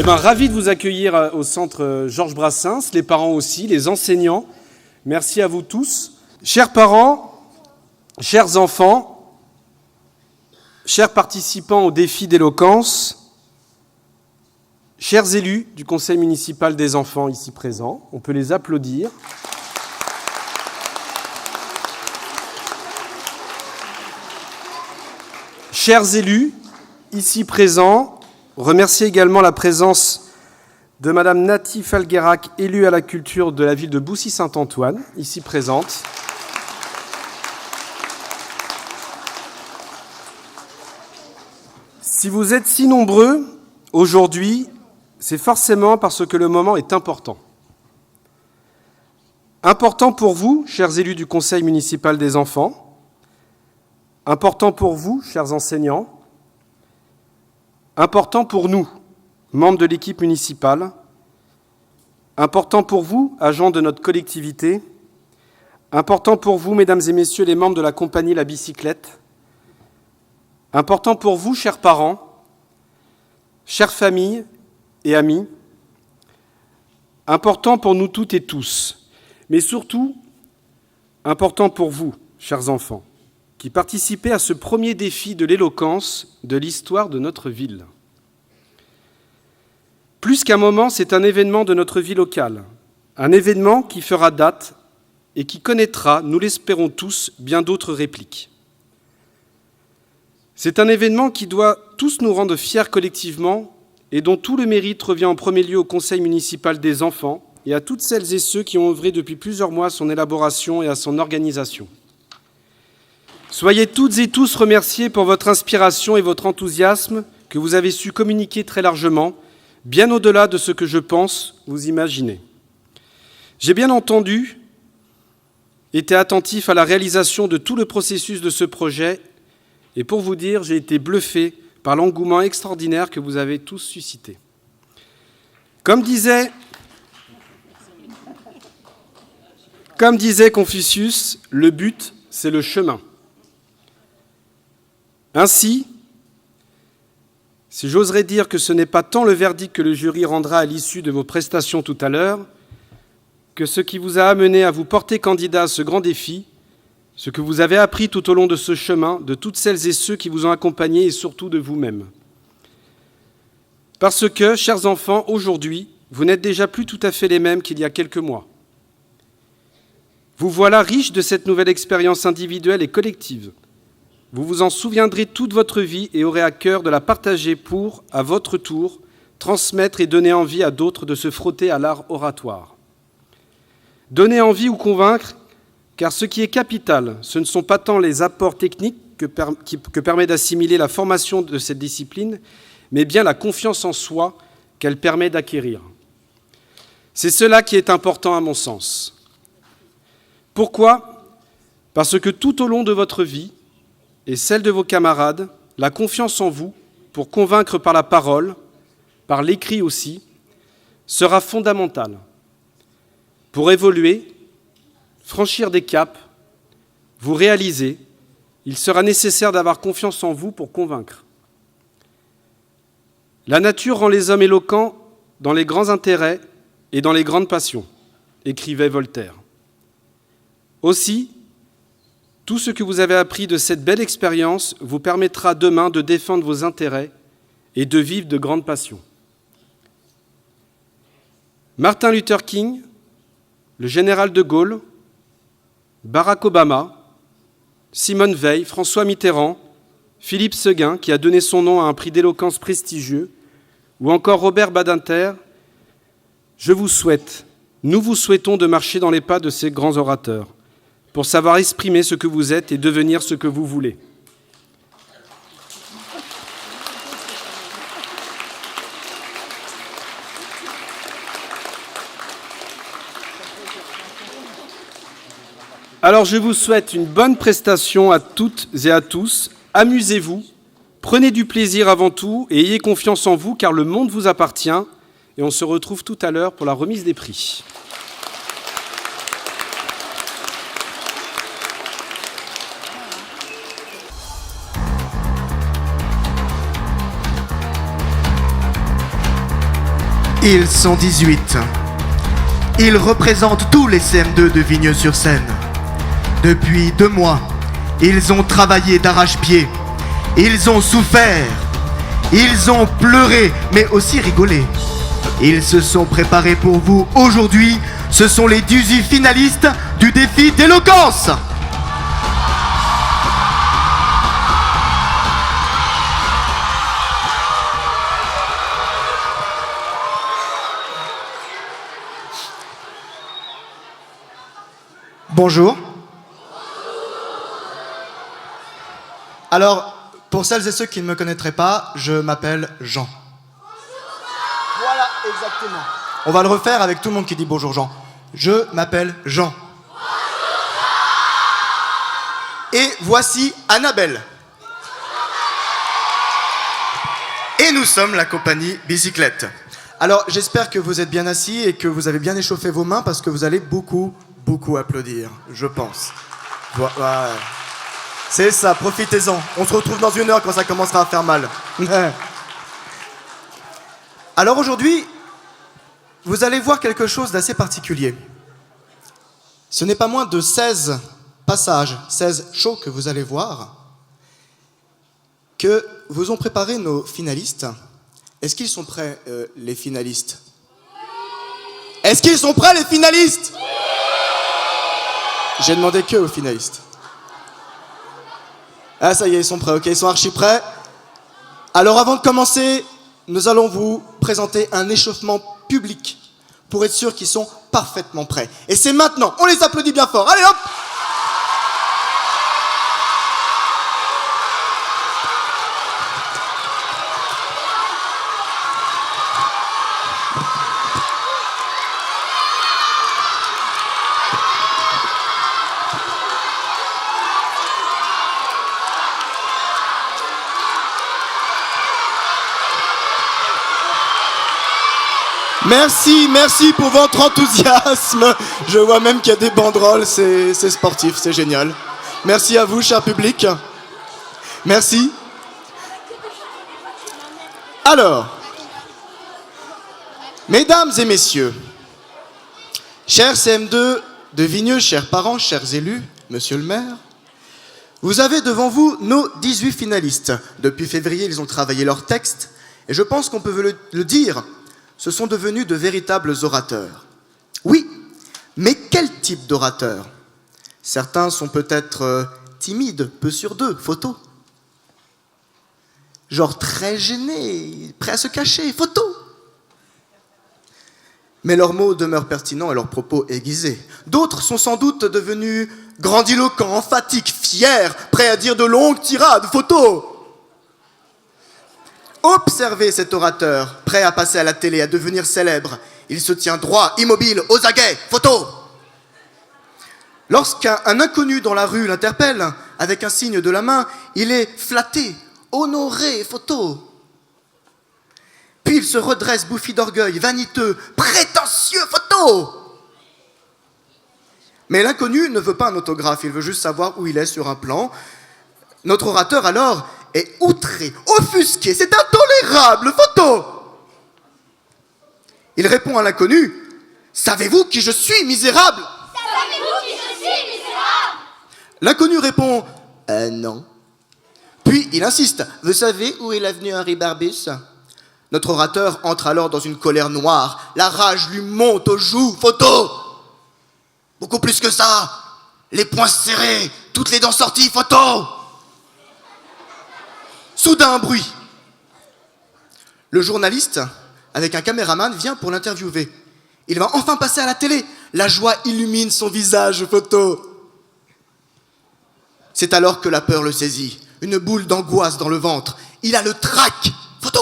Ravi de vous accueillir au centre Georges Brassens, les parents aussi, les enseignants. Merci à vous tous. Chers parents, chers enfants, chers participants au défi d'éloquence, chers élus du Conseil municipal des enfants ici présents, on peut les applaudir. Chers élus ici présents, remerciez également la présence de Madame Nati Falguerac, élue à la culture de la ville de Boussy-Saint-Antoine, ici présente. Si vous êtes si nombreux aujourd'hui, c'est forcément parce que le moment est important. Important pour vous, chers élus du Conseil municipal des enfants, important pour vous, chers enseignants, important pour nous, membres de l'équipe municipale, important pour vous, agents de notre collectivité, important pour vous, mesdames et messieurs, les membres de la compagnie La Bicyclette, important pour vous, chers parents, chères familles et amis, important pour nous toutes et tous, mais surtout important pour vous, chers enfants, qui participez à ce premier défi de l'éloquence de l'histoire de notre ville. Plus qu'un moment, c'est un événement de notre vie locale, un événement qui fera date et qui connaîtra, nous l'espérons tous, bien d'autres répliques. C'est un événement qui doit tous nous rendre fiers collectivement et dont tout le mérite revient en premier lieu au Conseil municipal des enfants et à toutes celles et ceux qui ont œuvré depuis plusieurs mois à son élaboration et à son organisation. Soyez toutes et tous remerciés pour votre inspiration et votre enthousiasme que vous avez su communiquer très largement, bien au-delà de ce que je pense vous imaginez. J'ai bien entendu, été attentif à la réalisation de tout le processus de ce projet, et pour vous dire, j'ai été bluffé par l'engouement extraordinaire que vous avez tous suscité. Comme disait Confucius, le but, c'est le chemin. Ainsi, si j'oserais dire que ce n'est pas tant le verdict que le jury rendra à l'issue de vos prestations tout à l'heure, que ce qui vous a amené à vous porter candidat à ce grand défi, ce que vous avez appris tout au long de ce chemin, de toutes celles et ceux qui vous ont accompagné et surtout de vous-même. Parce que, chers enfants, aujourd'hui, vous n'êtes déjà plus tout à fait les mêmes qu'il y a quelques mois. Vous voilà riches de cette nouvelle expérience individuelle et collective. Vous vous en souviendrez toute votre vie et aurez à cœur de la partager pour, à votre tour, transmettre et donner envie à d'autres de se frotter à l'art oratoire. Donner envie ou convaincre, car ce qui est capital, ce ne sont pas tant les apports techniques que permet d'assimiler la formation de cette discipline, mais bien la confiance en soi qu'elle permet d'acquérir. C'est cela qui est important à mon sens. Pourquoi ? Parce que tout au long de votre vie, et celle de vos camarades, la confiance en vous, pour convaincre par la parole, par l'écrit aussi, sera fondamentale. Pour évoluer, franchir des caps, vous réaliser, il sera nécessaire d'avoir confiance en vous pour convaincre. La nature rend les hommes éloquents dans les grands intérêts et dans les grandes passions, écrivait Voltaire. Aussi, tout ce que vous avez appris de cette belle expérience vous permettra demain de défendre vos intérêts et de vivre de grandes passions. Martin Luther King, le général de Gaulle, Barack Obama, Simone Veil, François Mitterrand, Philippe Séguin, qui a donné son nom à un prix d'éloquence prestigieux, ou encore Robert Badinter, je vous souhaite, nous vous souhaitons de marcher dans les pas de ces grands orateurs, pour savoir exprimer ce que vous êtes et devenir ce que vous voulez. Alors je vous souhaite une bonne prestation à toutes et à tous. Amusez-vous, prenez du plaisir avant tout et ayez confiance en vous car le monde vous appartient. Et on se retrouve tout à l'heure pour la remise des prix. Ils sont 18. Ils représentent tous les CM2 de Vigneux-sur-Seine. Depuis 2 mois, ils ont travaillé d'arrache-pied. Ils ont souffert. Ils ont pleuré, mais aussi rigolé. Ils se sont préparés pour vous aujourd'hui. Ce sont les 18 finalistes du défi d'éloquence. Bonjour. Alors, pour celles et ceux qui ne me connaîtraient pas, je m'appelle Jean. Voilà, exactement. On va le refaire avec tout le monde qui dit bonjour Jean. Je m'appelle Jean. Et voici Annabelle. Et nous sommes la compagnie Bicyclette. Alors, j'espère que vous êtes bien assis et que vous avez bien échauffé vos mains parce que vous allez beaucoup applaudir, je pense. Ouais. C'est ça, profitez-en. On se retrouve dans 1 heure quand ça commencera à faire mal. Alors aujourd'hui, vous allez voir quelque chose d'assez particulier. Ce n'est pas moins de 16 passages, 16 shows que vous allez voir, que vous ont préparé nos finalistes. Est-ce qu'ils sont prêts, les finalistes? Est-ce qu'ils sont prêts, les finalistes? J'ai demandé que aux finalistes. Ah, ça y est, ils sont prêts, ok, ils sont archi prêts. Alors avant de commencer, nous allons vous présenter un échauffement public pour être sûr qu'ils sont parfaitement prêts. Et c'est maintenant, on les applaudit bien fort. Allez hop! Merci pour votre enthousiasme. Je vois même qu'il y a des banderoles, c'est sportif, c'est génial. Merci à vous, cher public. Merci. Alors, mesdames et messieurs, chers CM2 de Vigneux, chers parents, chers élus, monsieur le maire, vous avez devant vous nos 18 finalistes. Depuis février, ils ont travaillé leur texte, et je pense qu'on peut le dire, ce sont devenus de véritables orateurs. Oui, mais quel type d'orateur? Certains sont peut-être timides, peu sûrs d'eux, photo. Genre très gênés, prêts à se cacher, photo. Mais leurs mots demeurent pertinents et leurs propos aiguisés. D'autres sont sans doute devenus grandiloquents, emphatiques, fiers, prêts à dire de longues tirades, photo. Observez cet orateur, prêt à passer à la télé, à devenir célèbre. Il se tient droit, immobile, aux aguets, photo. Lorsqu'un inconnu dans la rue l'interpelle, avec un signe de la main, il est flatté, honoré, photo. Puis il se redresse, bouffi d'orgueil, vaniteux, prétentieux, photo. Mais l'inconnu ne veut pas un autographe, il veut juste savoir où il est sur un plan. Notre orateur, alors, est outré, offusqué, c'est intolérable, photo. Il répond à l'inconnu, savez-vous qui je suis, misérable? Savez-vous qui je suis, misérable? L'inconnu répond, non. Puis il insiste, vous savez où est l'avenue Henri Barbus? Notre orateur entre alors dans une colère noire, la rage lui monte aux joues, photo. Beaucoup plus que ça, les poings serrés, toutes les dents sorties, photo. Soudain, un bruit. Le journaliste, avec un caméraman, vient pour l'interviewer. Il va enfin passer à la télé. La joie illumine son visage, photo. C'est alors que la peur le saisit. Une boule d'angoisse dans le ventre. Il a le trac, photo.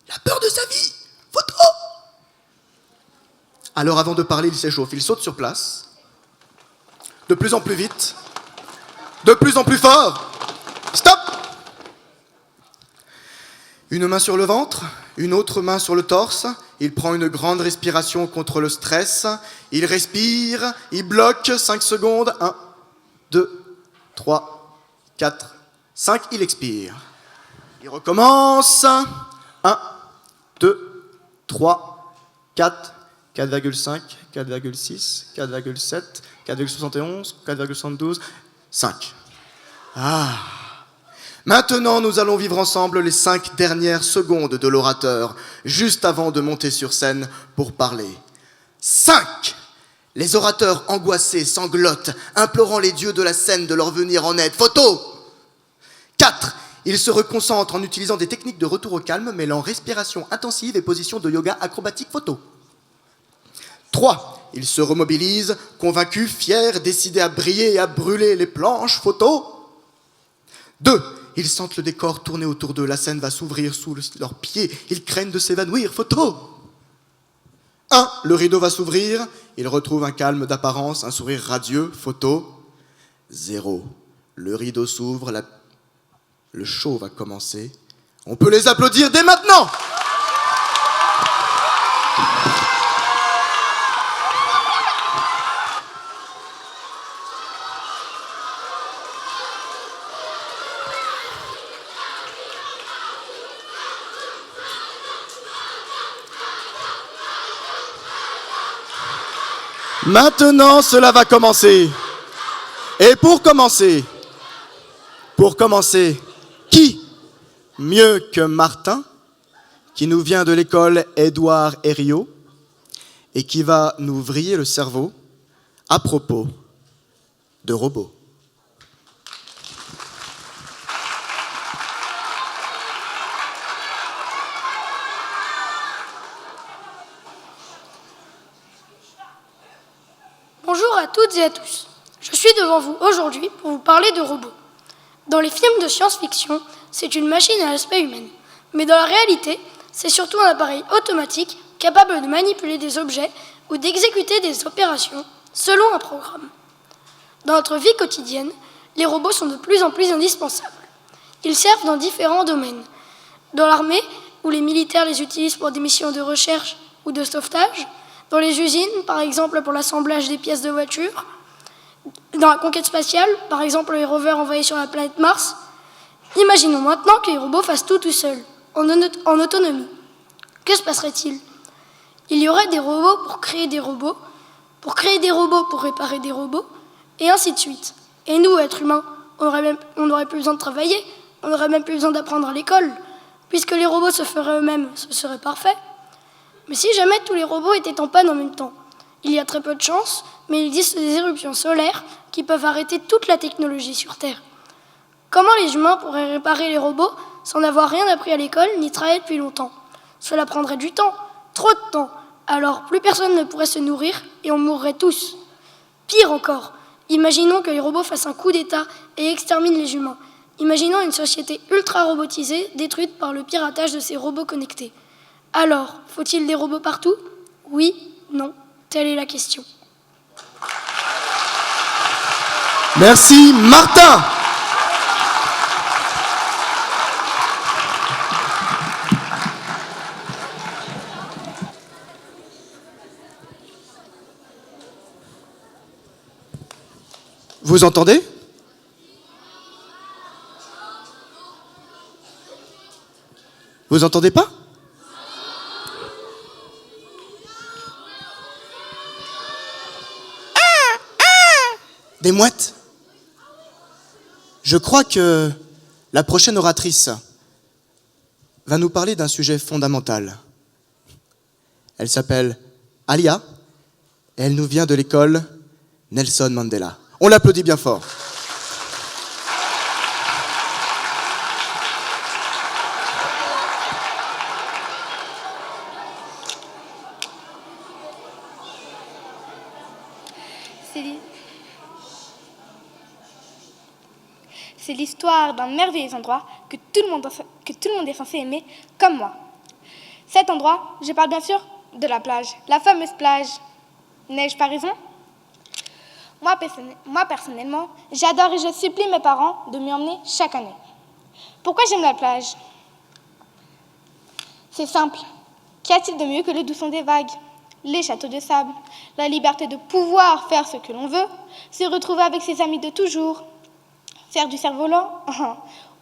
La peur de sa vie, photo. Alors avant de parler, il s'échauffe. Il saute sur place. De plus en plus vite. De plus en plus fort. Stop! Une main sur le ventre, une autre main sur le torse. Il prend une grande respiration contre le stress. Il respire, il bloque 5 secondes. 1, 2, 3, 4, 5. Il expire. Il recommence. 1, 2, 3, 4, 4,5, 4,6, 4,7, 4,71, 4,72, 5. Ah. Maintenant, nous allons vivre ensemble les 5 dernières secondes de l'orateur, juste avant de monter sur scène pour parler. 5. Les orateurs angoissés sanglotent, implorant les dieux de la scène de leur venir en aide. Photo. 4. Ils se reconcentrent en utilisant des techniques de retour au calme, mêlant respiration intensive et position de yoga acrobatique. Photo. 3. Ils se remobilisent, convaincus, fiers, décidés à briller et à brûler les planches. Photo. 2. Ils sentent le décor tourner autour d'eux. La scène va s'ouvrir sous leurs pieds. Ils craignent de s'évanouir. Photo. 1. Le rideau va s'ouvrir. Ils retrouvent un calme d'apparence, un sourire radieux. Photo. 0. Le rideau s'ouvre. Le show va commencer. On peut les applaudir dès maintenant. Maintenant, cela va commencer. Et pour commencer, qui mieux que Martin, qui nous vient de l'école Édouard Herriot et qui va nous vriller le cerveau à propos de robots. Bonjour à toutes et à tous. Je suis devant vous aujourd'hui pour vous parler de robots. Dans les films de science-fiction, c'est une machine à l'aspect humain. Mais dans la réalité, c'est surtout un appareil automatique capable de manipuler des objets ou d'exécuter des opérations selon un programme. Dans notre vie quotidienne, les robots sont de plus en plus indispensables. Ils servent dans différents domaines. Dans l'armée, où les militaires les utilisent pour des missions de recherche ou de sauvetage. Dans les usines, par exemple pour l'assemblage des pièces de voitures. Dans la conquête spatiale, par exemple les rovers envoyés sur la planète Mars. Imaginons maintenant que les robots fassent tout seuls, en autonomie. Que se passerait-il ? Il y aurait des robots pour créer des robots pour réparer des robots, et ainsi de suite. Et nous, êtres humains, on n'aurait plus besoin de travailler, on n'aurait même plus besoin d'apprendre à l'école. Puisque les robots se feraient eux-mêmes, ce serait parfait. Mais si jamais tous les robots étaient en panne en même temps, il y a très peu de chances, mais il existe des éruptions solaires qui peuvent arrêter toute la technologie sur Terre. Comment les humains pourraient réparer les robots sans n'avoir rien appris à l'école ni travaillé depuis longtemps ? Cela prendrait du temps, trop de temps. Alors plus personne ne pourrait se nourrir et on mourrait tous. Pire encore, imaginons que les robots fassent un coup d'État et exterminent les humains. Imaginons une société ultra robotisée détruite par le piratage de ces robots connectés. Alors, faut-il des robots partout ? Oui, non, telle est la question. Merci Martin. Vous entendez ? Vous entendez pas ? Des mouettes. Je crois que la prochaine oratrice va nous parler d'un sujet fondamental. Elle s'appelle Alia et elle nous vient de l'école Nelson Mandela. On l'applaudit bien fort. C'est l'histoire d'un merveilleux endroit que tout le monde est censé aimer, comme moi. Cet endroit, je parle bien sûr de la plage, la fameuse plage. N'ai-je pas raison ? Moi, personnellement, j'adore et je supplie mes parents de m'y emmener chaque année. Pourquoi j'aime la plage ? C'est simple. Qu'y a-t-il de mieux que le doux son des vagues, les châteaux de sable, la liberté de pouvoir faire ce que l'on veut, se retrouver avec ses amis de toujours, faire du cerf-volant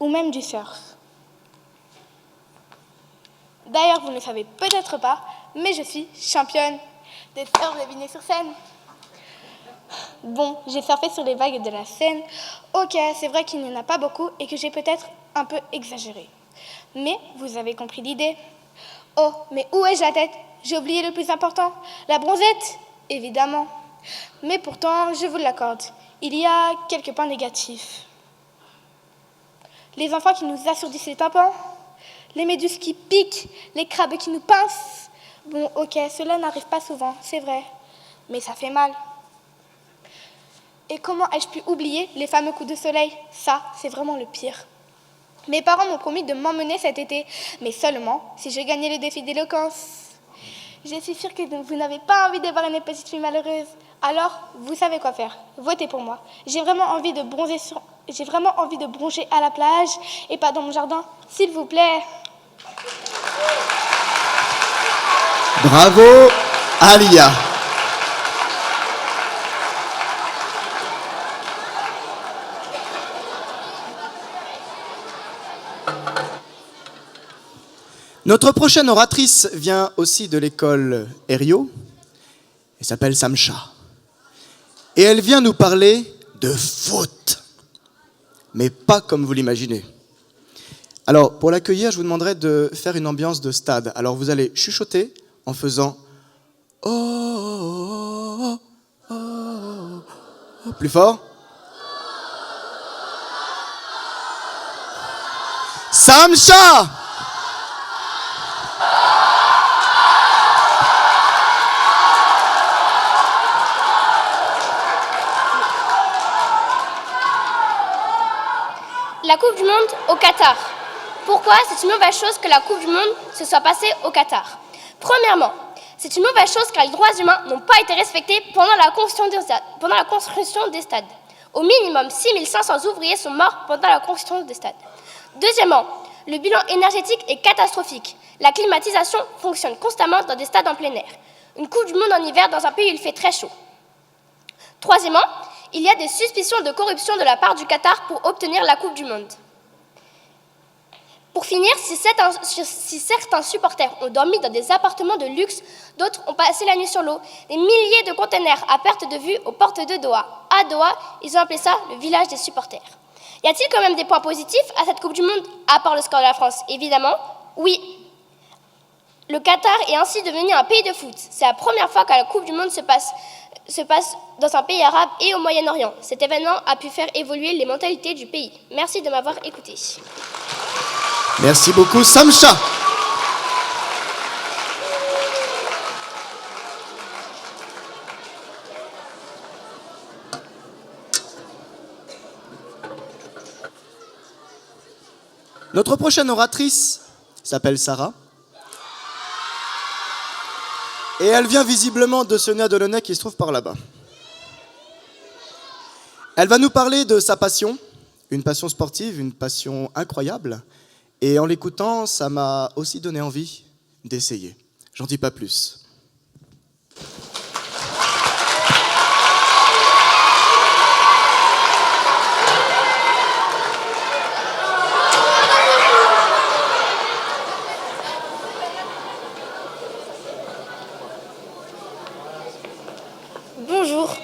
ou même du surf. D'ailleurs, vous ne le savez peut-être pas, mais je suis championne des surf de Vigny-sur-Seine. Bon, j'ai surfé sur les vagues de la Seine. Ok, c'est vrai qu'il n'y en a pas beaucoup et que j'ai peut-être un peu exagéré. Mais vous avez compris l'idée. Oh, mais où est-je la tête? J'ai oublié le plus important, la bronzette, évidemment. Mais pourtant, je vous l'accorde, il y a quelques points négatifs. Les enfants qui nous assourdissent les tympans, les méduses qui piquent, les crabes qui nous pincent. Bon, ok, cela n'arrive pas souvent, c'est vrai, mais ça fait mal. Et comment ai-je pu oublier les fameux coups de soleil? Ça, c'est vraiment le pire. Mes parents m'ont promis de m'emmener cet été, mais seulement si je gagnais le défi d'éloquence. Je suis sûre que vous n'avez pas envie de voir une petite fille malheureuse. Alors, vous savez quoi faire. Votez pour moi. J'ai vraiment envie de bronzer à la plage et pas dans mon jardin, s'il vous plaît. Bravo, Alia. Notre prochaine oratrice vient aussi de l'école Herriot. Elle s'appelle Samcha. Et elle vient nous parler de foot. Mais pas comme vous l'imaginez. Alors, pour l'accueillir, je vous demanderai de faire une ambiance de stade. Alors, vous allez chuchoter en faisant « Oh, oh, oh, oh, oh. » Plus fort. Samcha! La Coupe du Monde au Qatar. Pourquoi c'est une mauvaise chose que la Coupe du Monde se soit passée au Qatar? Premièrement, c'est une mauvaise chose car les droits humains n'ont pas été respectés pendant la construction des stades. Au minimum, 6500 ouvriers sont morts pendant la construction des stades. Deuxièmement, le bilan énergétique est catastrophique. La climatisation fonctionne constamment dans des stades en plein air. Une Coupe du Monde en hiver dans un pays où il fait très chaud. Troisièmement, il y a des suspicions de corruption de la part du Qatar pour obtenir la Coupe du Monde. Pour finir, si certains supporters ont dormi dans des appartements de luxe, d'autres ont passé la nuit sur l'eau. Des milliers de containers à perte de vue aux portes de Doha. À Doha, ils ont appelé ça le village des supporters. Y a-t-il quand même des points positifs à cette Coupe du Monde, à part le score de la France? Évidemment, oui. Le Qatar est ainsi devenu un pays de foot. C'est la première fois que la Coupe du Monde se passe dans un pays arabe et au Moyen-Orient. Cet événement a pu faire évoluer les mentalités du pays. Merci de m'avoir écouté. Merci beaucoup, Samcha. Notre prochaine oratrice s'appelle Sarah. Et elle vient visiblement de Sonia-Delaunay qui se trouve par là-bas. Elle va nous parler de sa passion, une passion sportive, une passion incroyable. Et en l'écoutant, ça m'a aussi donné envie d'essayer. J'en dis pas plus. Bonjour,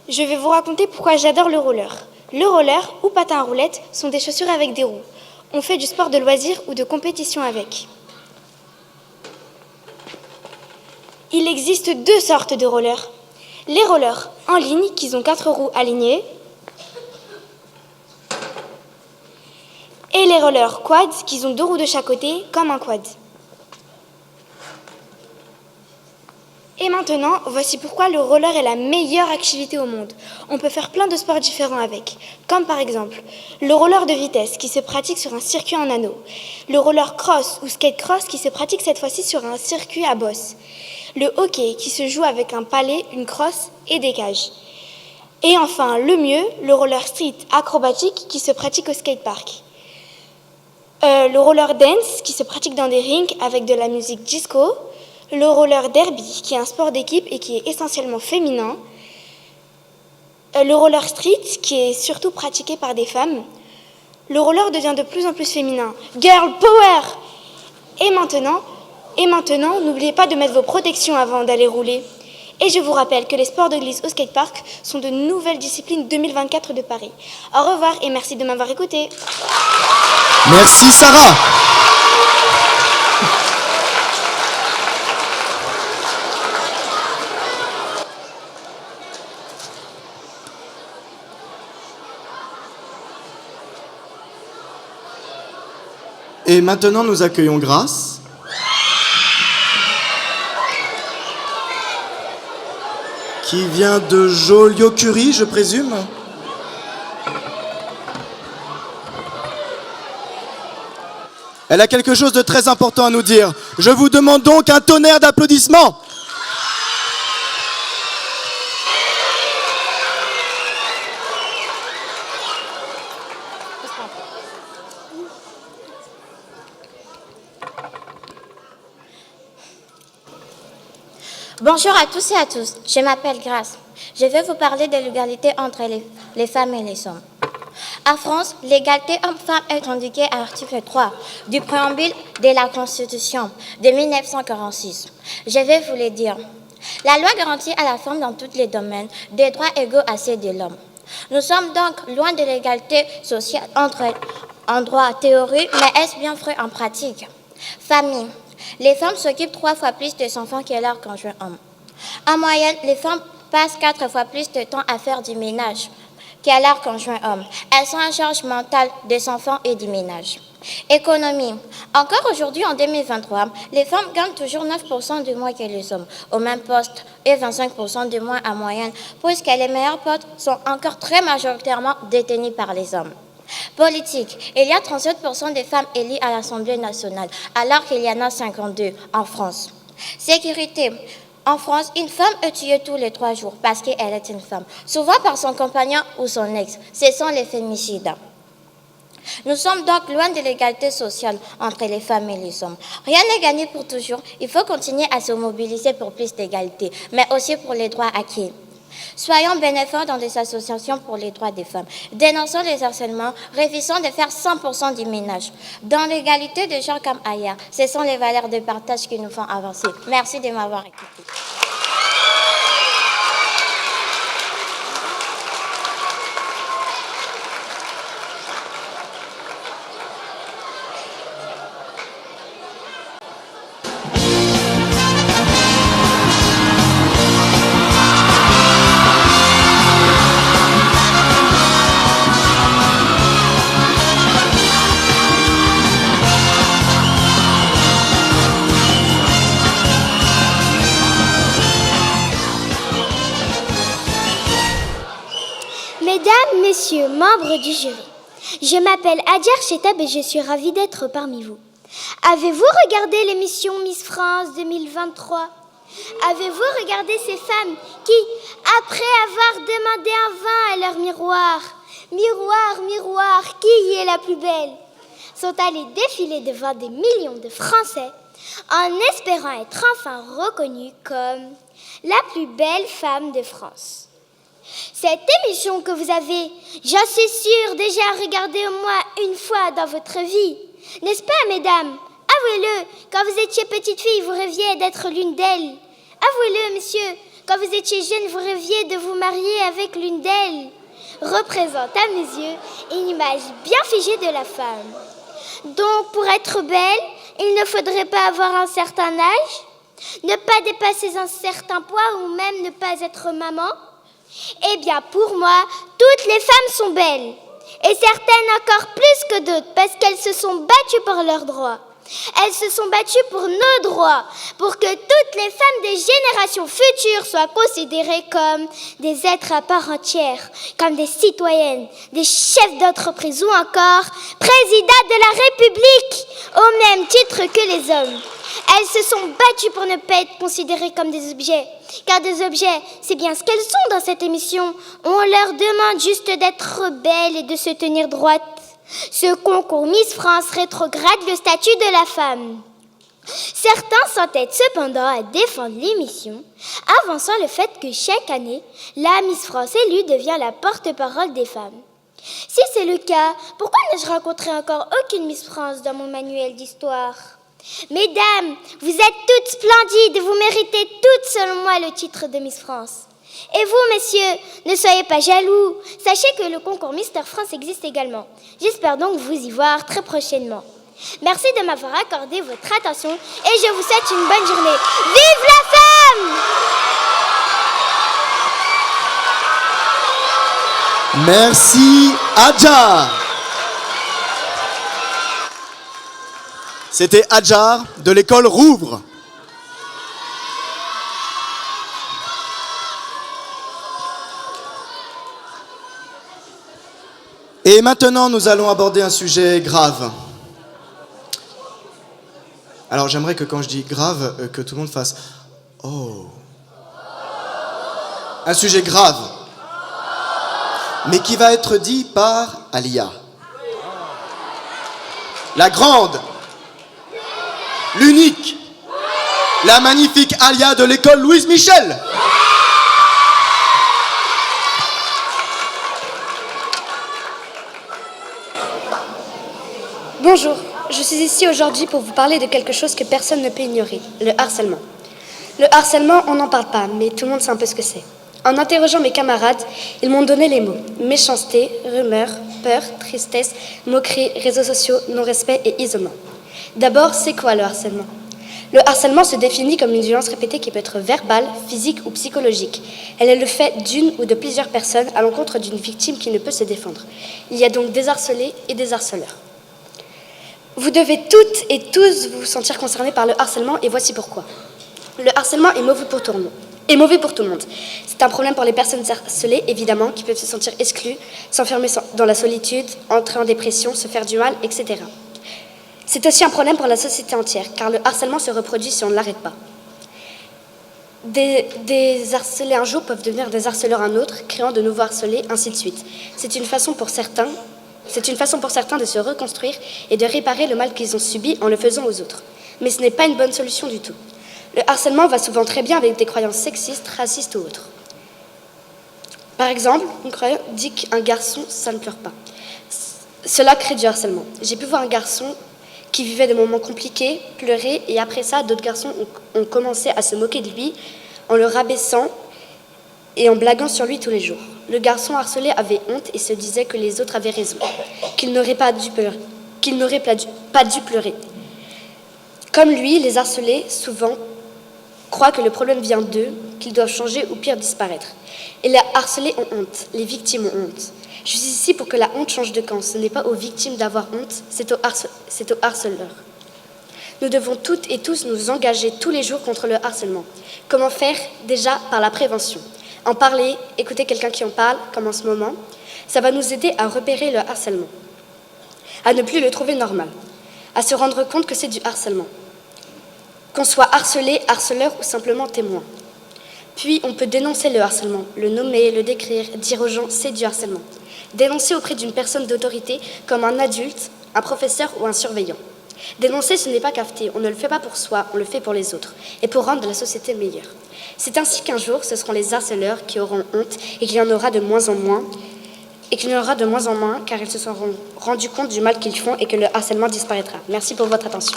je vais vous raconter pourquoi j'adore le roller. Le roller ou patin à roulettes sont des chaussures avec des roues. On fait du sport de loisir ou de compétition avec. Il existe deux sortes de rollers. Les rollers en ligne qui ont 4 roues alignées et les rollers quads qui ont 2 roues de chaque côté comme un quad. Et maintenant, voici pourquoi le roller est la meilleure activité au monde. On peut faire plein de sports différents avec, comme par exemple le roller de vitesse qui se pratique sur un circuit en anneau, le roller cross ou skate cross qui se pratique cette fois-ci sur un circuit à bosse, le hockey qui se joue avec un palais, une crosse et des cages. Et enfin, le mieux, le roller street acrobatique qui se pratique au skatepark. Le roller dance qui se pratique dans des rings avec de la musique disco, le roller derby, qui est un sport d'équipe et qui est essentiellement féminin. Le roller street, qui est surtout pratiqué par des femmes. Le roller devient de plus en plus féminin. Girl power! Et maintenant, Et maintenant, n'oubliez pas de mettre vos protections avant d'aller rouler. Et je vous rappelle que les sports de glisse au skatepark sont de nouvelles disciplines 2024 de Paris. Au revoir et merci de m'avoir écouté. Merci Sarah. Et maintenant, nous accueillons Grace. Qui vient de Joliot-Curie, je présume. Elle a quelque chose de très important à nous dire. Je vous demande donc un tonnerre d'applaudissements. Bonjour à tous et à tous, je m'appelle Grace. Je vais vous parler de l'égalité entre les femmes et les hommes. En France, l'égalité homme-femme est indiquée à l'article 3 du préambule de la Constitution de 1946. Je vais vous le dire. La loi garantit à la femme dans tous les domaines des droits égaux à ceux de l'homme. Nous sommes donc loin de l'égalité sociale en droit théorique, mais est-ce bien vrai en pratique? Famille. Les femmes s'occupent 3 fois plus des enfants que leurs conjoints hommes. En moyenne, les femmes passent 4 fois plus de temps à faire du ménage que leurs conjoints hommes. Elles sont en charge mentale des enfants et du ménage. Économie. Encore aujourd'hui, en 2023, les femmes gagnent toujours 9% de moins que les hommes, au même poste, et 25% de moins en moyenne, puisque les meilleurs postes sont encore très majoritairement détenus par les hommes. Politique. Il y a 37% des femmes élues à l'Assemblée nationale, alors qu'il y en a 52 en France. Sécurité. En France, une femme est tuée tous les 3 jours parce qu'elle est une femme, souvent par son compagnon ou son ex. Ce sont les féminicides. Nous sommes donc loin de l'égalité sociale entre les femmes et les hommes. Rien n'est gagné pour toujours. Il faut continuer à se mobiliser pour plus d'égalité, mais aussi pour les droits acquis. Soyons bénévoles dans des associations pour les droits des femmes. Dénonçons les harcèlements, refusons de faire 100% du ménage. Dans l'égalité de genre comme ailleurs, ce sont les valeurs de partage qui nous font avancer. Merci de m'avoir écouté. Mesdames, Messieurs, membres du jury, je m'appelle Adjar Chetab et je suis ravie d'être parmi vous. Avez-vous regardé l'émission Miss France 2023 ? Avez-vous regardé ces femmes qui, après avoir demandé en vain à leur miroir, « Miroir, miroir, qui est la plus belle ?», sont allées défiler devant des millions de Français en espérant être enfin reconnues comme la plus belle femme de France. Cette émission que vous avez, j'en suis sûre, déjà regardée au moins une fois dans votre vie. N'est-ce pas, mesdames? Avouez-le, quand vous étiez petite fille, vous rêviez d'être l'une d'elles. Avouez-le, messieurs, quand vous étiez jeune, vous rêviez de vous marier avec l'une d'elles. Représente à mes yeux une image bien figée de la femme. Donc, pour être belle, il ne faudrait pas avoir un certain âge, ne pas dépasser un certain poids ou même ne pas être maman. Eh bien, pour moi, toutes les femmes sont belles. Et certaines encore plus que d'autres parce qu'elles se sont battues pour leurs droits. Elles se sont battues pour nos droits, pour que toutes les femmes des générations futures soient considérées comme des êtres à part entière, comme des citoyennes, des chefs d'entreprise ou encore présidents de la République, au même titre que les hommes. Elles se sont battues pour ne pas être considérées comme des objets, car des objets, c'est bien ce qu'elles sont dans cette émission. On leur demande juste d'être belles et de se tenir droites. Ce concours Miss France rétrograde le statut de la femme. Certains s'entêtent cependant à défendre l'émission, avançant le fait que chaque année, la Miss France élue devient la porte-parole des femmes. Si c'est le cas, pourquoi n'ai-je rencontré encore aucune Miss France dans mon manuel d'histoire ? Mesdames, vous êtes toutes splendides et vous méritez toutes, selon moi, le titre de Miss France. Et vous, messieurs, ne soyez pas jaloux. Sachez que le concours Mister France existe également. J'espère donc vous y voir très prochainement. Merci de m'avoir accordé votre attention et je vous souhaite une bonne journée. Vive la femme! Merci, Adjar. C'était Adjar de l'école Rouvre. Et maintenant, nous allons aborder un sujet grave. Alors, j'aimerais que quand je dis grave, que tout le monde fasse « Oh ». Un sujet grave, mais qui va être dit par Alia. La grande, l'unique, la magnifique Alia de l'école Louise Michel. Bonjour, je suis ici aujourd'hui pour vous parler de quelque chose que personne ne peut ignorer, le harcèlement. Le harcèlement, on n'en parle pas, mais tout le monde sait un peu ce que c'est. En interrogeant mes camarades, ils m'ont donné les mots méchanceté, rumeur, peur, tristesse, moquerie, réseaux sociaux, non-respect et isolement. D'abord, c'est quoi le harcèlement ? Le harcèlement se définit comme une violence répétée qui peut être verbale, physique ou psychologique. Elle est le fait d'une ou de plusieurs personnes à l'encontre d'une victime qui ne peut se défendre. Il y a donc des harcelés et des harceleurs. Vous devez toutes et tous vous sentir concernés par le harcèlement et voici pourquoi. Le harcèlement est mauvais pour tout le monde. C'est un problème pour les personnes harcelées, évidemment, qui peuvent se sentir exclues, s'enfermer dans la solitude, entrer en dépression, se faire du mal, etc. C'est aussi un problème pour la société entière, car le harcèlement se reproduit si on ne l'arrête pas. Des harcelés un jour peuvent devenir des harceleurs un autre, créant de nouveaux harcelés, ainsi de suite. C'est une façon pour certains de se reconstruire et de réparer le mal qu'ils ont subi en le faisant aux autres. Mais ce n'est pas une bonne solution du tout. Le harcèlement va souvent très bien avec des croyances sexistes, racistes ou autres. Par exemple, une croyance dit qu'un garçon, ça ne pleure pas. Cela crée du harcèlement. J'ai pu voir un garçon qui vivait des moments compliqués, pleurer, et après ça, d'autres garçons ont commencé à se moquer de lui en le rabaissant et en blaguant sur lui tous les jours. Le garçon harcelé avait honte et se disait que les autres avaient raison, qu'il n'aurait pas dû pleurer. Comme lui, les harcelés, souvent, croient que le problème vient d'eux, qu'ils doivent changer ou pire disparaître. Et les harcelés ont honte, les victimes ont honte. Je suis ici pour que la honte change de camp. Ce n'est pas aux victimes d'avoir honte, c'est aux harceleurs. Nous devons toutes et tous nous engager tous les jours contre le harcèlement. Comment faire ? Déjà par la prévention. En parler, écouter quelqu'un qui en parle, comme en ce moment, ça va nous aider à repérer le harcèlement, à ne plus le trouver normal, à se rendre compte que c'est du harcèlement. Qu'on soit harcelé, harceleur ou simplement témoin. Puis on peut dénoncer le harcèlement, le nommer, le décrire, dire aux gens c'est du harcèlement. Dénoncer auprès d'une personne d'autorité comme un adulte, un professeur ou un surveillant. Dénoncer, ce n'est pas cafeter, on ne le fait pas pour soi, on le fait pour les autres et pour rendre la société meilleure. C'est ainsi qu'un jour, ce seront les harceleurs qui auront honte et qu'il y en aura de moins en moins, car ils se seront rendus compte du mal qu'ils font et que le harcèlement disparaîtra. Merci pour votre attention.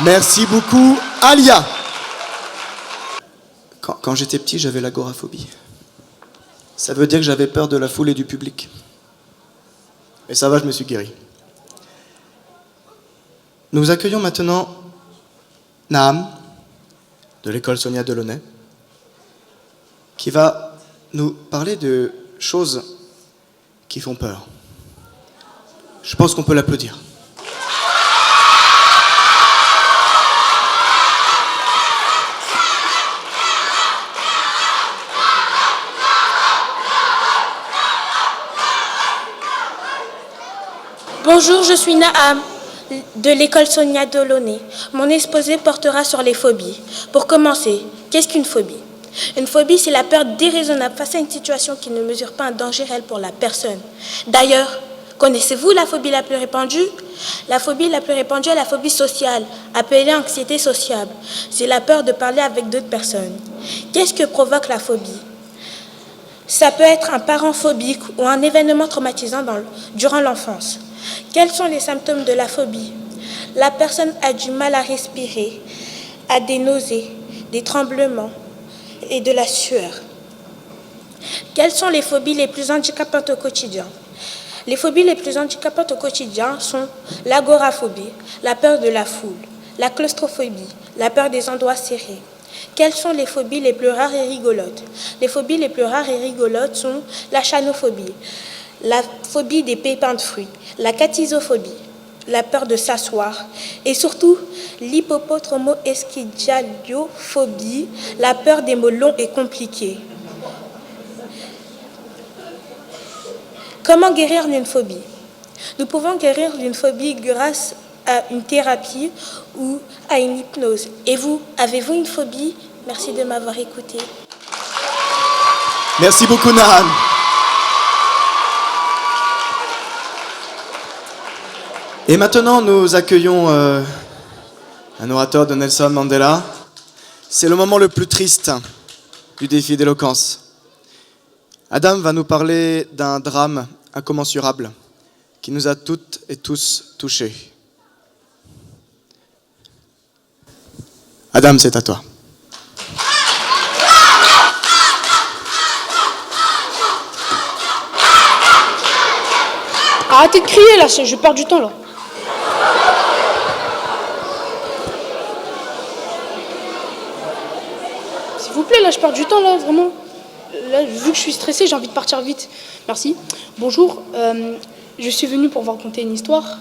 Merci beaucoup, Alia. Quand j'étais petit, j'avais l'agoraphobie. Ça veut dire que j'avais peur de la foule et du public. Mais ça va, je me suis guéri. Nous accueillons maintenant Naam, de l'école Sonia Delaunay, qui va nous parler de choses qui font peur. Je pense qu'on peut l'applaudir. Bonjour, je suis Naam, de l'école Sonia Delaunay. Mon exposé portera sur les phobies. Pour commencer, qu'est-ce qu'une phobie ? Une phobie, c'est la peur déraisonnable face à une situation qui ne mesure pas un danger réel pour la personne. D'ailleurs, connaissez-vous la phobie la plus répandue ? La phobie la plus répandue est la phobie sociale, appelée anxiété sociable. C'est la peur de parler avec d'autres personnes. Qu'est-ce que provoque la phobie ? Ça peut être un parent phobique ou un événement traumatisant durant l'enfance. Quels sont les symptômes de la phobie? La personne a du mal à respirer, a des nausées, des tremblements et de la sueur. Quelles sont les phobies les plus handicapantes au quotidien? Les phobies les plus handicapantes au quotidien sont l'agoraphobie, la peur de la foule, la claustrophobie, la peur des endroits serrés. Quelles sont les phobies les plus rares et rigolotes? Les phobies les plus rares et rigolotes sont la chanophobie, la phobie des pépins de fruits, la catisophobie, la peur de s'asseoir et surtout l'hippopotamoesquidialiophobie, la peur des mots longs et compliqués. Comment guérir d'une phobie? Nous pouvons guérir d'une phobie grâce à une thérapie ou à une hypnose. Et vous, avez-vous une phobie? Merci de m'avoir écouté. Merci beaucoup, Nahan. Et maintenant, nous accueillons un orateur de Nelson Mandela. C'est le moment le plus triste du défi d'éloquence. Adam va nous parler d'un drame incommensurable qui nous a toutes et tous touchés. Adam, c'est à toi. Arrêtez de crier là, je perds du temps là. S'il vous plaît, là je perds du temps là, vraiment. Là, vu que je suis stressée, j'ai envie de partir vite. Merci. Bonjour, je suis venue pour vous raconter une histoire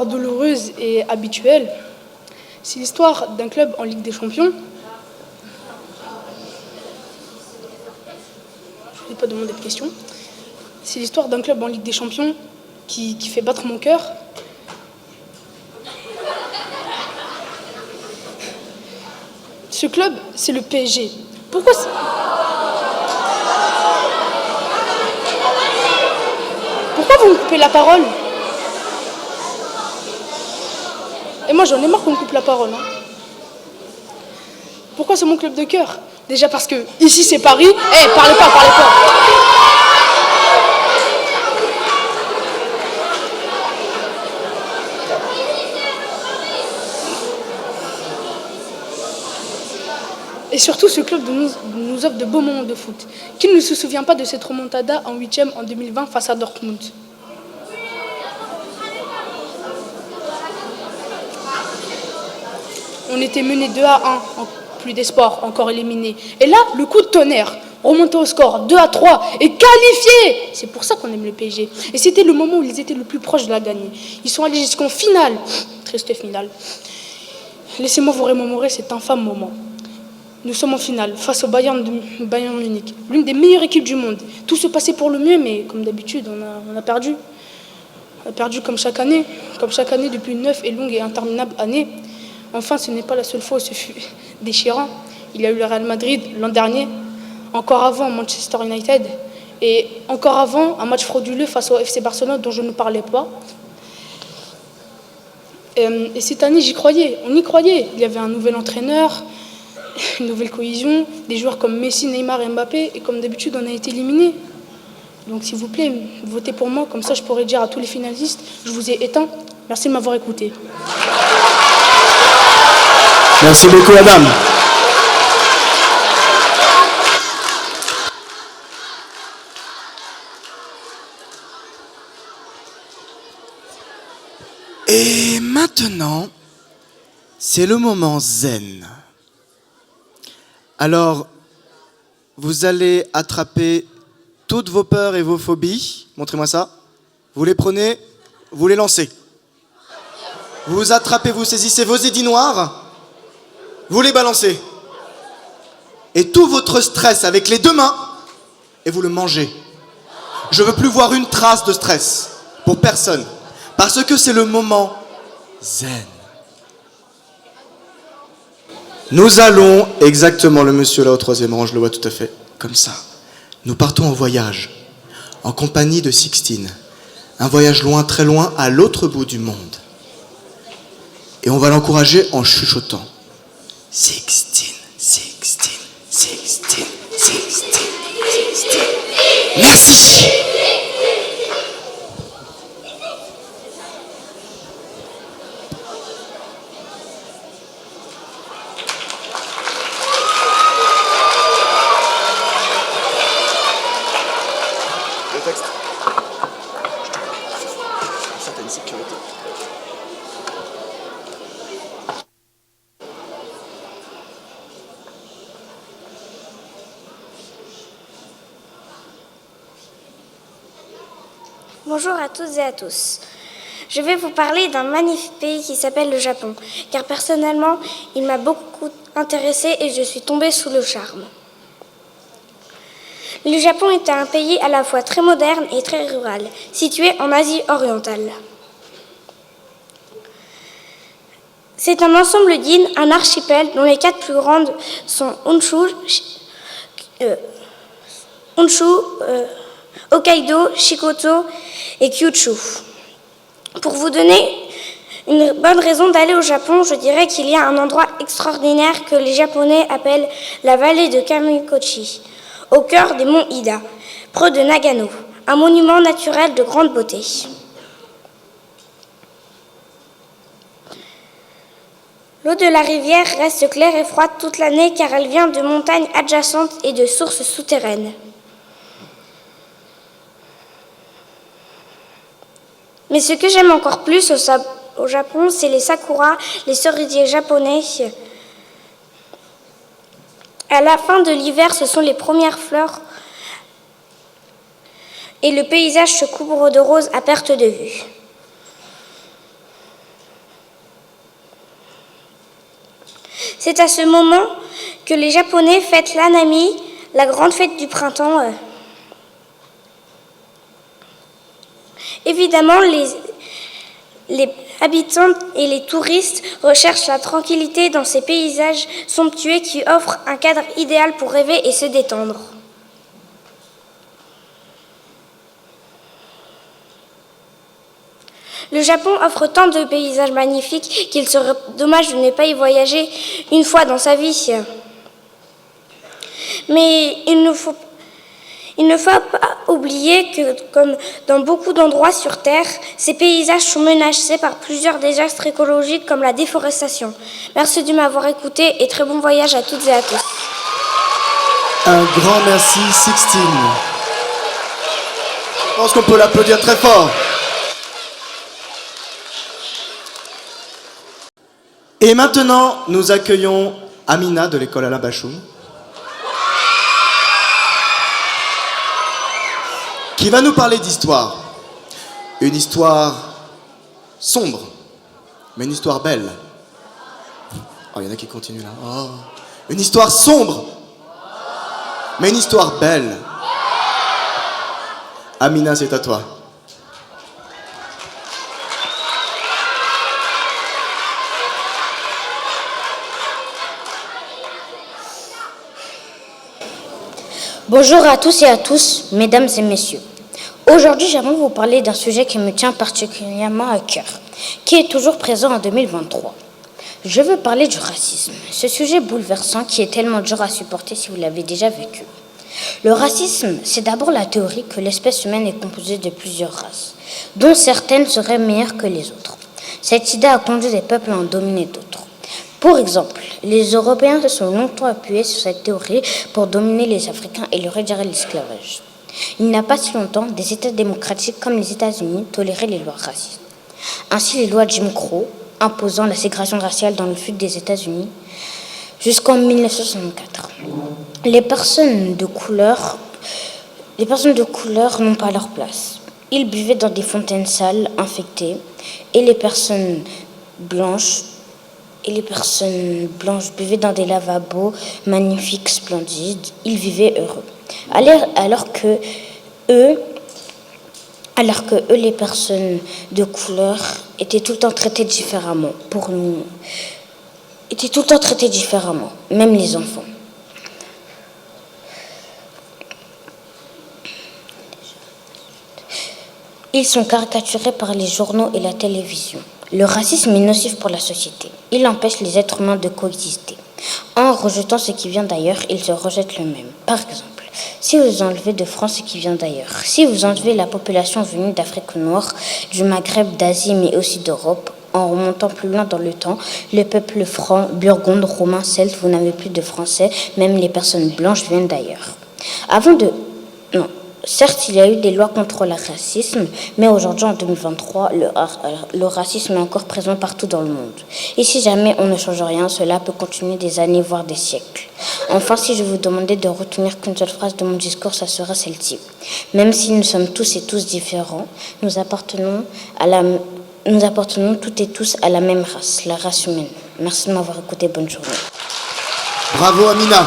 douloureuse et habituelle. C'est l'histoire d'un club en Ligue des Champions. Je ne vais pas demander de questions. C'est l'histoire d'un club en Ligue des Champions qui fait battre mon cœur. Ce club, c'est le PSG. Pourquoi vous me coupez la parole? Et moi, j'en ai marre qu'on me coupe la parole. Hein. Pourquoi c'est mon club de cœur? Déjà parce que ici, c'est Paris. Parlez pas. Et surtout, ce club nous offre de beaux moments de foot. Qui ne se souvient pas de cette remontada en 8e en 2020 face à Dortmund? On était mené 2-1, plus d'espoir, encore éliminé. Et là, le coup de tonnerre, remonté au score, 2-3, et qualifié. C'est pour ça qu'on aime le PSG. Et c'était le moment où ils étaient le plus proches de la gagner. Ils sont allés jusqu'en finale. Triste finale. Laissez-moi vous remémorer cet infâme moment. Nous sommes en finale, face au Bayern Munich, l'une des meilleures équipes du monde. Tout se passait pour le mieux, mais comme d'habitude, on a perdu. On a perdu comme chaque année depuis une 9 et longue et interminable année. Enfin, ce n'est pas la seule fois où ce fut déchirant. Il y a eu le Real Madrid l'an dernier, encore avant Manchester United, et encore avant un match frauduleux face au FC Barcelone dont je ne parlais pas. Et cette année, j'y croyais, on y croyait. Il y avait un nouvel entraîneur, une nouvelle cohésion, des joueurs comme Messi, Neymar et Mbappé, et comme d'habitude, on a été éliminés. Donc s'il vous plaît, votez pour moi, comme ça je pourrai dire à tous les finalistes, je vous ai éteint. Merci de m'avoir écouté. Merci beaucoup, Adam. Et maintenant, c'est le moment zen. Alors, vous allez attraper toutes vos peurs et vos phobies. Montrez-moi ça. Vous les prenez, vous les lancez. Vous vous attrapez, vous saisissez vos édits noirs, vous les balancez. Et tout votre stress avec les deux mains, et vous le mangez. Je ne veux plus voir une trace de stress pour personne. Parce que c'est le moment zen. Nous allons, exactement, le monsieur là au troisième rang, je le vois tout à fait, comme ça. Nous partons en voyage, en compagnie de Sixtine. Un voyage loin, très loin, à l'autre bout du monde. Et on va l'encourager en chuchotant. Sixtine, Sixtine, Sixtine, Sixtine, Merci. Le texte. Une certaine sécurité. Bonjour à toutes et à tous. Je vais vous parler d'un magnifique pays qui s'appelle le Japon, car personnellement, il m'a beaucoup intéressée et je suis tombée sous le charme. Le Japon est un pays à la fois très moderne et très rural, situé en Asie orientale. C'est un ensemble d'îles, un archipel dont les 4 plus grandes sont Honshu, Hokkaido, Shikoku et Kyushu. Pour vous donner une bonne raison d'aller au Japon, je dirais qu'il y a un endroit extraordinaire que les Japonais appellent la vallée de Kamikochi, au cœur des monts Ida, près de Nagano, un monument naturel de grande beauté. L'eau de la rivière reste claire et froide toute l'année car elle vient de montagnes adjacentes et de sources souterraines. Mais ce que j'aime encore plus au Japon, c'est les sakuras, les cerisiers japonais. À la fin de l'hiver, ce sont les premières fleurs et le paysage se couvre de roses à perte de vue. C'est à ce moment que les Japonais fêtent l'Hanami, la grande fête du printemps. Évidemment, les habitants et les touristes recherchent la tranquillité dans ces paysages somptueux qui offrent un cadre idéal pour rêver et se détendre. Le Japon offre tant de paysages magnifiques qu'il serait dommage de ne pas y voyager une fois dans sa vie. Mais il ne faut pas oublier que, comme dans beaucoup d'endroits sur Terre, ces paysages sont menacés par plusieurs désastres écologiques comme la déforestation. Merci de m'avoir écouté et très bon voyage à toutes et à tous. Un grand merci, Sixtine. Je pense qu'on peut l'applaudir très fort. Et maintenant, nous accueillons Amina de l'école Alain Bachung, qui va nous parler d'histoire. Une histoire sombre, mais une histoire belle. Oh, il y en a qui continuent là. Oh. Une histoire sombre, mais une histoire belle. Amina, c'est à toi. Bonjour à tous et à tous, mesdames et messieurs. Aujourd'hui, j'aimerais vous parler d'un sujet qui me tient particulièrement à cœur, qui est toujours présent en 2023. Je veux parler du racisme, ce sujet bouleversant qui est tellement dur à supporter si vous l'avez déjà vécu. Le racisme, c'est d'abord la théorie que l'espèce humaine est composée de plusieurs races, dont certaines seraient meilleures que les autres. Cette idée a conduit des peuples à en dominer d'autres. Pour exemple, les Européens se sont longtemps appuyés sur cette théorie pour dominer les Africains et leur réduire l'esclavage. Il n'y a pas si longtemps, des États démocratiques comme les États-Unis toléraient les lois racistes. Ainsi, les lois Jim Crow, imposant la ségrégation raciale dans le sud des États-Unis, jusqu'en 1964. Les personnes de couleur n'ont pas leur place. Ils buvaient dans des fontaines sales, infectées, et les personnes blanches buvaient dans des lavabos magnifiques, splendides. Ils vivaient heureux. Alors que eux, les personnes de couleur, étaient tout le temps traitées différemment. Même les enfants. Ils sont caricaturés par les journaux et la télévision. Le racisme est nocif pour la société. Il empêche les êtres humains de coexister. En rejetant ce qui vient d'ailleurs, ils se rejettent eux-mêmes. Par exemple, Si vous enlevez de France ce qui vient d'ailleurs, si vous enlevez la population venue d'Afrique noire, du Maghreb, d'Asie, mais aussi d'Europe, en remontant plus loin dans le temps, le peuple franc, burgonde, romain, celte, vous n'avez plus de Français, même les personnes blanches viennent d'ailleurs. Non. Certes, il y a eu des lois contre le racisme, mais aujourd'hui, en 2023, le racisme est encore présent partout dans le monde. Et si jamais on ne change rien, cela peut continuer des années, voire des siècles. Enfin, si je vous demandais de retenir qu'une seule phrase de mon discours, ça sera celle-ci. Même si nous sommes tous et tous différents, nous appartenons toutes et tous à la même race, la race humaine. Merci de m'avoir écouté, bonne journée. Bravo Amina.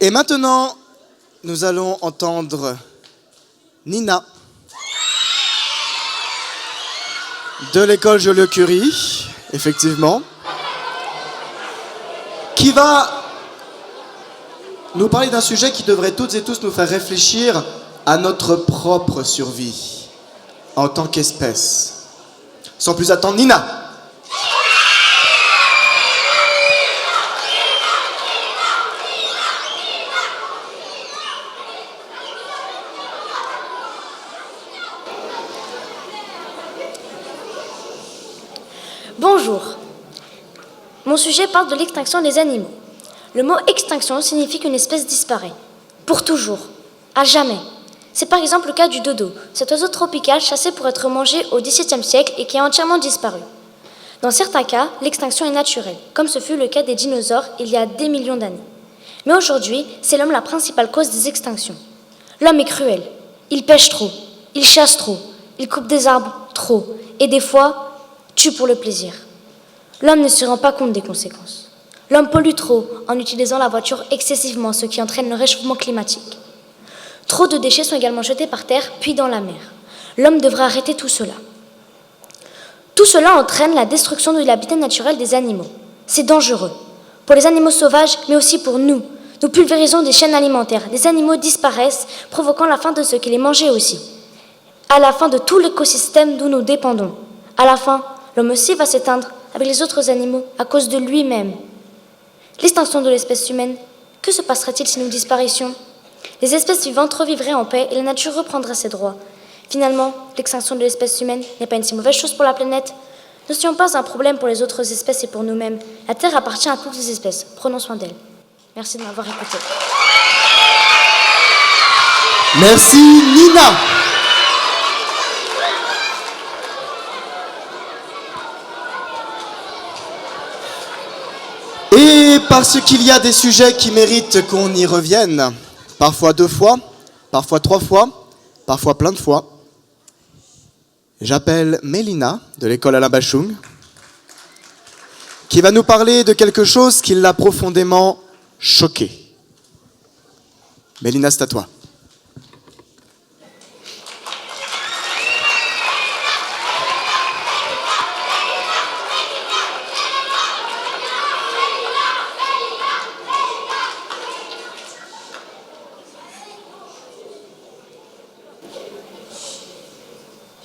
Et maintenant, nous allons entendre Nina de l'école Joliot-Curie, effectivement, qui va nous parler d'un sujet qui devrait toutes et tous nous faire réfléchir à notre propre survie en tant qu'espèce. Sans plus attendre, Nina. Bonjour. Mon sujet parle de l'extinction des animaux. Le mot extinction signifie qu'une espèce disparaît. Pour toujours. À jamais. C'est par exemple le cas du dodo, cet oiseau tropical chassé pour être mangé au XVIIe siècle et qui a entièrement disparu. Dans certains cas, l'extinction est naturelle, comme ce fut le cas des dinosaures il y a des millions d'années. Mais aujourd'hui, c'est l'homme la principale cause des extinctions. L'homme est cruel. Il pêche trop. Il chasse trop. Il coupe des arbres trop. Et des fois, tue pour le plaisir. L'homme ne se rend pas compte des conséquences. L'homme pollue trop en utilisant la voiture excessivement, ce qui entraîne le réchauffement climatique. Trop de déchets sont également jetés par terre, puis dans la mer. L'homme devrait arrêter tout cela. Tout cela entraîne la destruction de l'habitat naturel des animaux. C'est dangereux. Pour les animaux sauvages, mais aussi pour nous. Nous pulvérisons des chaînes alimentaires. Des animaux disparaissent, provoquant la fin de ceux qui les mangeaient aussi. À la fin de tout l'écosystème d'où nous dépendons. À la fin, l'homme aussi va s'éteindre avec les autres animaux à cause de lui-même. L'extinction de l'espèce humaine, que se passerait-il si nous disparissions ? Les espèces vivantes revivraient en paix et la nature reprendrait ses droits. Finalement, l'extinction de l'espèce humaine n'est pas une si mauvaise chose pour la planète. Ne soyons pas un problème pour les autres espèces et pour nous-mêmes. La Terre appartient à toutes les espèces. Prenons soin d'elle. Merci de m'avoir écouté. Merci Nina. Et parce qu'il y a des sujets qui méritent qu'on y revienne, parfois 2 fois, parfois 3 fois, parfois plein de fois, j'appelle Mélina de l'école Alain Bachung, qui va nous parler de quelque chose qui l'a profondément choquée. Mélina, c'est à toi.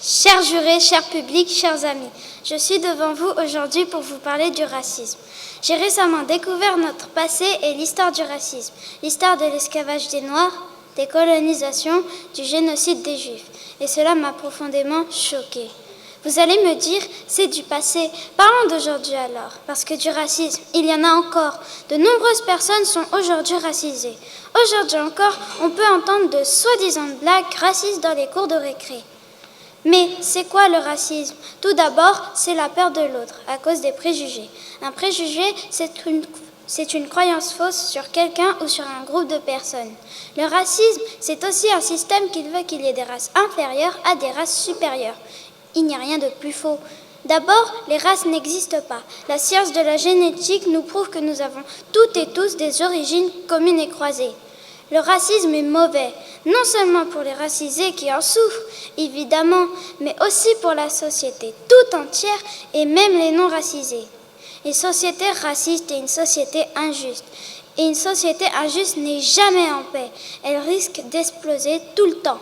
Chers jurés, chers publics, chers amis, je suis devant vous aujourd'hui pour vous parler du racisme. J'ai récemment découvert notre passé et l'histoire du racisme, l'histoire de l'esclavage des Noirs, des colonisations, du génocide des Juifs. Et cela m'a profondément choquée. Vous allez me dire, c'est du passé. Parlons d'aujourd'hui alors, parce que du racisme, il y en a encore. De nombreuses personnes sont aujourd'hui racisées. Aujourd'hui encore, on peut entendre de soi-disant blagues racistes dans les cours de récré. Mais c'est quoi le racisme ? Tout d'abord, c'est la peur de l'autre, à cause des préjugés. Un préjugé, c'est une croyance fausse sur quelqu'un ou sur un groupe de personnes. Le racisme, c'est aussi un système qui veut qu'il y ait des races inférieures à des races supérieures. Il n'y a rien de plus faux. D'abord, les races n'existent pas. La science de la génétique nous prouve que nous avons toutes et tous des origines communes et croisées. Le racisme est mauvais, non seulement pour les racisés qui en souffrent, évidemment, mais aussi pour la société tout entière et même les non-racisés. Une société raciste est une société injuste. Et une société injuste n'est jamais en paix. Elle risque d'exploser tout le temps.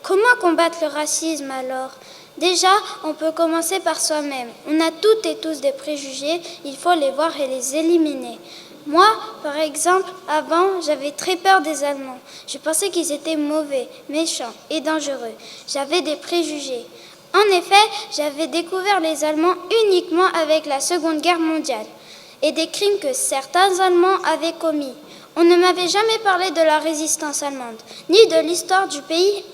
Comment combattre le racisme alors ? Déjà, on peut commencer par soi-même. On a toutes et tous des préjugés, il faut les voir et les éliminer. Moi, par exemple, avant, j'avais très peur des Allemands. Je pensais qu'ils étaient mauvais, méchants et dangereux. J'avais des préjugés. En effet, j'avais découvert les Allemands uniquement avec la Seconde Guerre mondiale et des crimes que certains Allemands avaient commis. On ne m'avait jamais parlé de la résistance allemande, ni de l'histoire du pays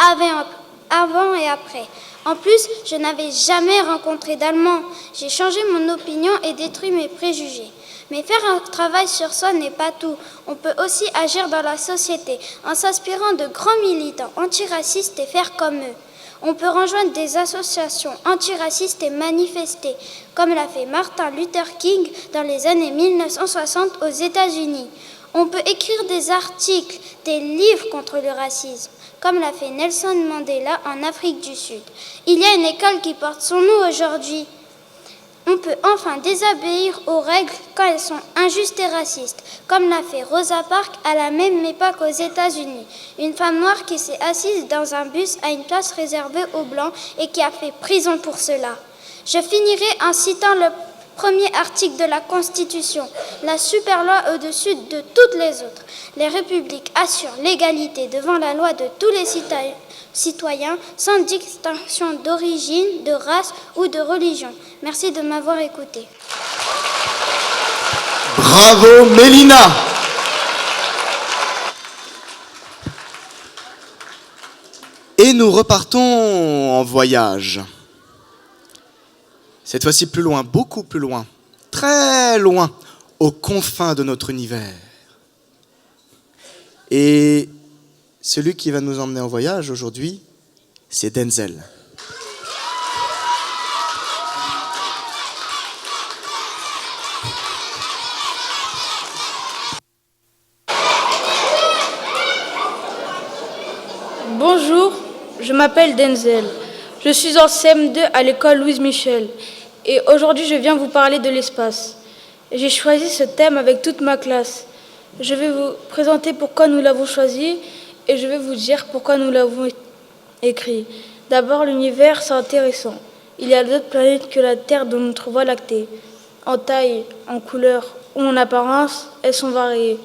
avant et après. En plus, je n'avais jamais rencontré d'Allemands. J'ai changé mon opinion et détruit mes préjugés. Mais faire un travail sur soi n'est pas tout. On peut aussi agir dans la société en s'inspirant de grands militants antiracistes et faire comme eux. On peut rejoindre des associations antiracistes et manifester, comme l'a fait Martin Luther King dans les années 1960 aux États-Unis. On peut écrire des articles, des livres contre le racisme, comme l'a fait Nelson Mandela en Afrique du Sud. Il y a une école qui porte son nom aujourd'hui. On peut enfin désobéir aux règles quand elles sont injustes et racistes, comme l'a fait Rosa Parks à la même époque aux États-Unis. Une femme noire qui s'est assise dans un bus à une place réservée aux Blancs et qui a fait prison pour cela. Je finirai en citant le premier article de la Constitution, la super loi au-dessus de toutes les autres. Les républiques assurent l'égalité devant la loi de tous les citoyens sans distinction d'origine, de race ou de religion. Merci de m'avoir écouté. Bravo Mélina. Et nous repartons en voyage. Cette fois-ci plus loin, beaucoup plus loin, très loin, aux confins de notre univers. Et celui qui va nous emmener en voyage aujourd'hui, c'est Denzel. Bonjour, je m'appelle Denzel. Je suis en CM2 à l'école Louise Michel et aujourd'hui je viens vous parler de l'espace. J'ai choisi ce thème avec toute ma classe. Je vais vous présenter pourquoi nous l'avons choisi et je vais vous dire pourquoi nous l'avons écrit. D'abord, l'univers, c'est intéressant. Il y a d'autres planètes que la Terre dans notre Voie lactée. En taille, en couleur ou en apparence, elles sont variées.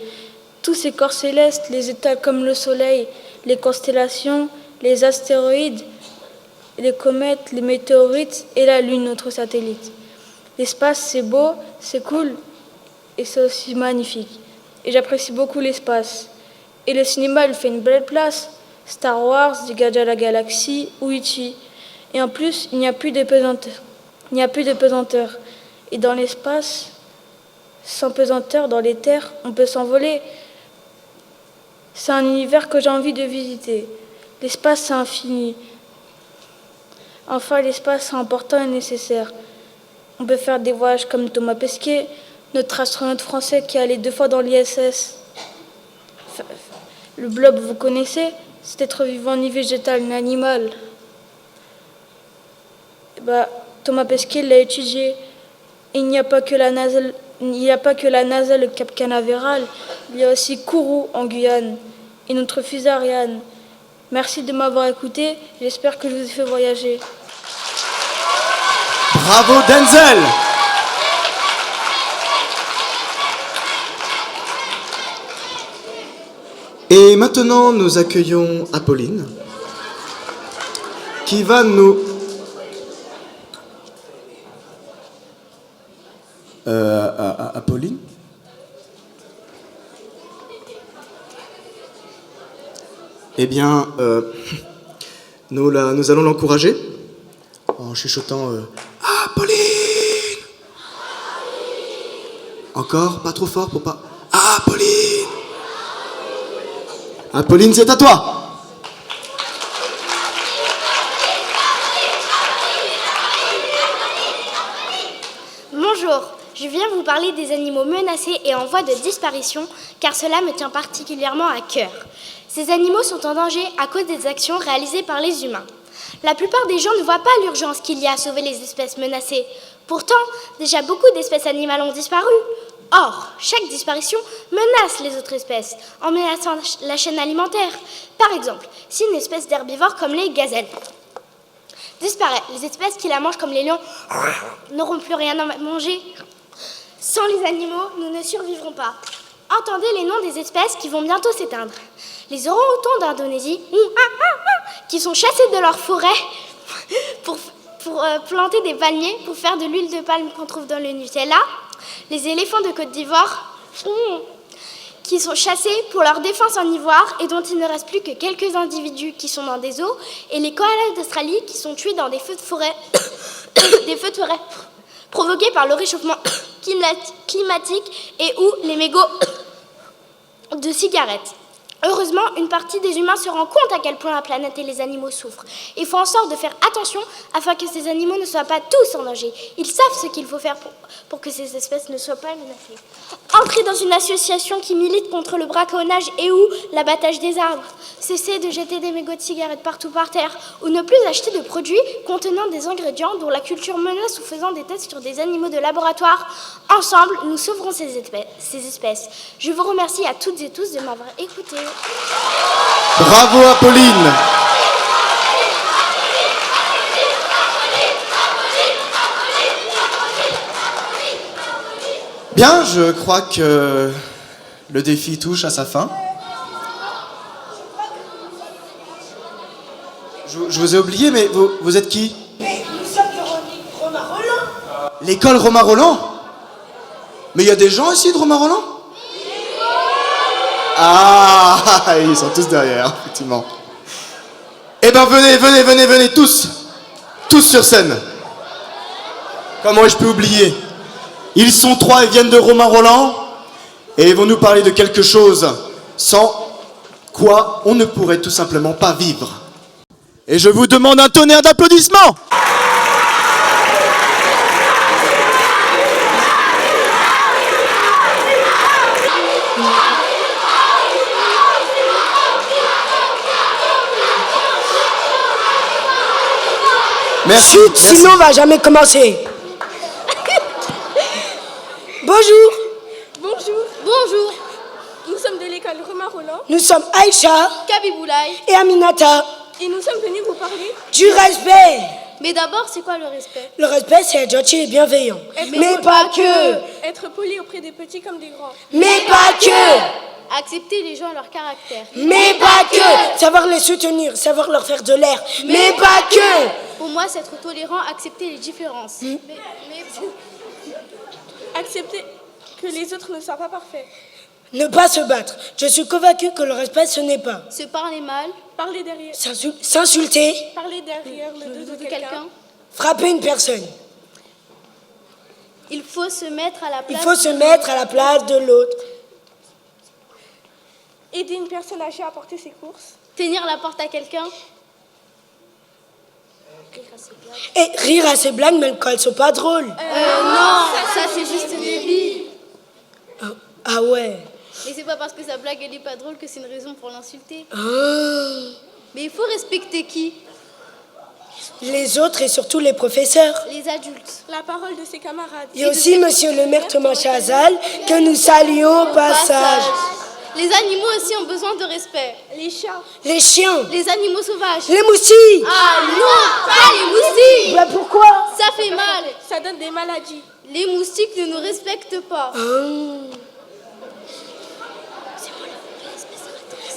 Tous ces corps célestes, les étoiles comme le Soleil, les constellations, les astéroïdes, les comètes, les météorites et la Lune, notre satellite. L'espace, c'est beau, c'est cool et c'est aussi magnifique. Et j'apprécie beaucoup l'espace. Et le cinéma, il fait une belle place. Star Wars, Les Gardiens de la Galaxie ou E.T. Et en plus, il n'y a plus de pesanteur. Et dans l'espace, sans pesanteur, dans les terres, on peut s'envoler. C'est un univers que j'ai envie de visiter. L'espace, c'est infini. Enfin, l'espace, c'est important et nécessaire. On peut faire des voyages comme Thomas Pesquet, notre astronaute français qui est allé 2 fois dans l'ISS. Le blob, vous connaissez? C'est être vivant ni végétal ni animal. Thomas Pesquet l'a étudié. Il n'y a pas que la NASA, le Cap Canaveral, il y a aussi Kourou en Guyane et notre fusée Ariane. Merci de m'avoir écouté, j'espère que je vous ai fait voyager. Bravo Denzel. Et maintenant, nous accueillons Apolline, qui va nous... Apolline ? Eh bien, nous allons l'encourager en chuchotant Apolline. Encore, pas trop fort pour pas... Apolline. Apolline, c'est à toi. Bonjour, je viens vous parler des animaux menacés et en voie de disparition, car cela me tient particulièrement à cœur. Ces animaux sont en danger à cause des actions réalisées par les humains. La plupart des gens ne voient pas l'urgence qu'il y a à sauver les espèces menacées. Pourtant, déjà beaucoup d'espèces animales ont disparu. Or, chaque disparition menace les autres espèces, en menaçant la chaîne alimentaire. Par exemple, si une espèce d'herbivore comme les gazelles disparaît. Les espèces qui la mangent comme les lions n'auront plus rien à manger. Sans les animaux, nous ne survivrons pas. Entendez les noms des espèces qui vont bientôt s'éteindre. Les orang-outans d'Indonésie, qui sont chassés de leur forêt pour planter des palmiers, pour faire de l'huile de palme qu'on trouve dans le Nutella. Les éléphants de Côte d'Ivoire, qui sont chassés pour leur défense en ivoire et dont il ne reste plus que quelques individus qui sont dans des zoos. Et les koalas d'Australie qui sont tués dans des feux de forêt, provoqués par le réchauffement climatique et ou les mégots de cigarettes. Heureusement, une partie des humains se rend compte à quel point la planète et les animaux souffrent. Il faut en sorte de faire attention afin que ces animaux ne soient pas tous en danger. Ils savent ce qu'il faut faire pour que ces espèces ne soient pas menacées. Entrez dans une association qui milite contre le braconnage et ou l'abattage des arbres. Cessez de jeter des mégots de cigarettes partout par terre ou ne plus acheter de produits contenant des ingrédients dont la culture menace ou faisant des tests sur des animaux de laboratoire. Ensemble, nous sauverons ces espèces. Je vous remercie à toutes et tous de m'avoir écouté. Bravo Apolline. Bien, je crois que le défi touche à sa fin. Je vous ai oublié, mais vous êtes qui? Nous sommes de Romain-Rolland. L'école Romain-Rolland? Mais il y a des gens ici de Romain-Rolland? Ah, ils sont tous derrière, effectivement. Eh ben venez, tous sur scène. Comment ai-je pu oublier? Ils sont 3 et viennent de Romain-Rolland et ils vont nous parler de quelque chose sans quoi on ne pourrait tout simplement pas vivre. Et je vous demande un tonnerre d'applaudissements. Merci. Chut, sinon on va jamais commencer. Bonjour. Bonjour. Nous sommes de l'école Romain-Rolland. Nous sommes Aïcha, Kabiboulaye et Aminata. Et nous sommes venus vous parler Du respect. Mais d'abord, c'est quoi le respect? Le respect, c'est être gentil et bienveillant. Mais pas que. Être poli auprès des petits comme des grands. Mais pas que. Accepter les gens à leur caractère. Mais pas que. Savoir les soutenir, savoir leur faire de l'air. Mais pas que. Pour moi, c'est être tolérant, accepter les différences. Mais accepter que les autres ne soient pas parfaits. Ne pas se battre. Je suis convaincue que le respect, ce n'est pas Se parler mal, parler derrière. s'insulter, Parler derrière le dos de quelqu'un. frapper une personne. Il faut se mettre à la place. Il faut se mettre à la place de l'autre. Aider une personne âgée à porter ses courses. Tenir la porte à quelqu'un. Et rire à ses blagues, même quand elles sont pas drôles. Non, ça c'est juste débile. Ah ouais. Et c'est pas parce que sa blague elle est pas drôle que c'est une raison pour l'insulter. Mais il faut respecter qui? Les autres et surtout les professeurs. Les adultes. La parole de ses camarades. Et aussi monsieur le maire Thomas Chazal, que nous saluons au passage. Les animaux aussi ont besoin de respect. Les chats. Les chiens. Les animaux sauvages. Les moustiques. Ah non, pas les moustiques. Bah pourquoi? Ça fait mal. Ça donne des maladies. Les moustiques ne nous respectent pas.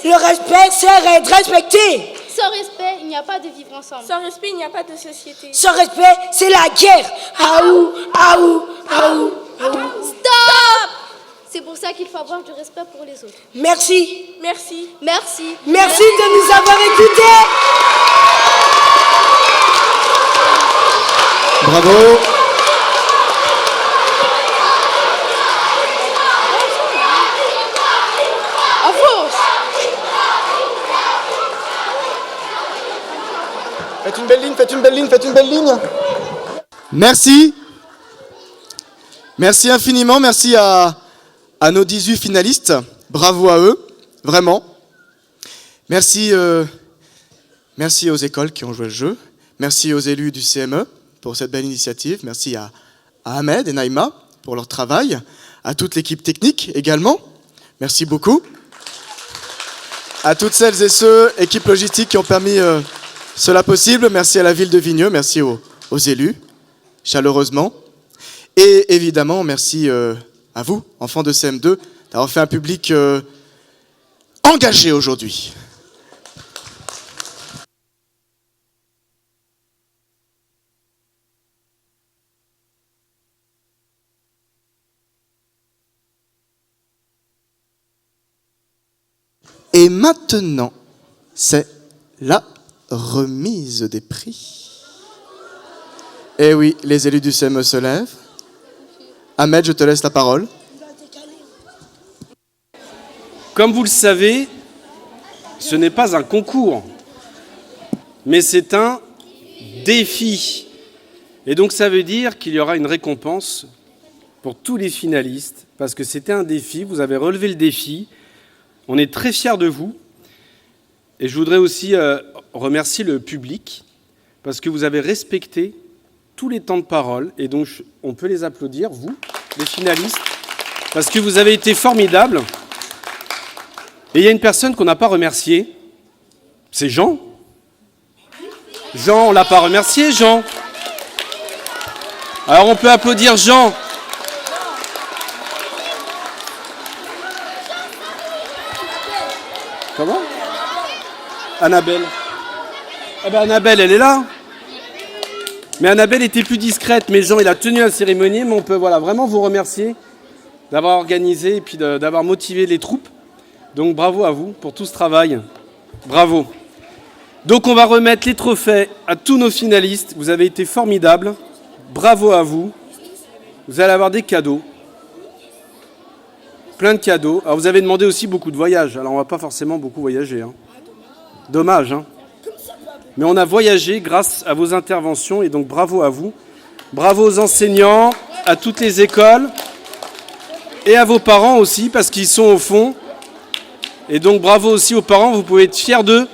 Le respect sert à être respecté. Sans respect, il n'y a pas de vivre ensemble. Sans respect, il n'y a pas de société. Sans respect, c'est la guerre. Aou, aou, aou, aou. Stop! C'est pour ça qu'il faut avoir du respect pour les autres. Merci. Merci. Merci. Merci de nous avoir écoutés. Bravo. Faites une belle ligne. Merci. Merci infiniment, merci à nos 18 finalistes. Bravo à eux, vraiment. Merci aux écoles qui ont joué le jeu. Merci aux élus du CME pour cette belle initiative. Merci à Ahmed et Naïma pour leur travail. À toute l'équipe technique également. Merci beaucoup. À toutes celles et ceux, équipe logistique, qui ont permis cela possible. Merci à la ville de Vigneux, merci aux élus, chaleureusement. Et évidemment, merci à vous, enfants de CM2, d'avoir fait un public engagé aujourd'hui. Et maintenant, c'est la remise des prix. Eh oui, les élus du CME se lèvent. Ahmed, je te laisse la parole. Comme vous le savez, ce n'est pas un concours, mais c'est un défi. Et donc ça veut dire qu'il y aura une récompense pour tous les finalistes, parce que c'était un défi, vous avez relevé le défi. On est très fiers de vous. Et je voudrais aussi remercier le public, parce que vous avez respecté tous les temps de parole. Et donc, on peut les applaudir, vous, les finalistes, parce que vous avez été formidables. Et il y a une personne qu'on n'a pas remerciée, c'est Jean. Jean, on ne l'a pas remercié, Jean. Alors, on peut applaudir Jean. Comment ? Annabelle. Eh ben Annabelle, elle est là. Mais Annabelle était plus discrète, mais Jean, il a tenu la cérémonie, mais on peut vraiment vous remercier d'avoir organisé et puis d'avoir motivé les troupes. Donc bravo à vous pour tout ce travail. Bravo. Donc on va remettre les trophées à tous nos finalistes. Vous avez été formidables. Bravo à vous. Vous allez avoir des cadeaux. Plein de cadeaux. Alors vous avez demandé aussi beaucoup de voyages. Alors on va pas forcément beaucoup voyager. Hein. Dommage. Hein. Mais on a voyagé grâce à vos interventions et donc bravo à vous. Bravo aux enseignants, à toutes les écoles et à vos parents aussi parce qu'ils sont au fond. Et donc bravo aussi aux parents, vous pouvez être fiers d'eux.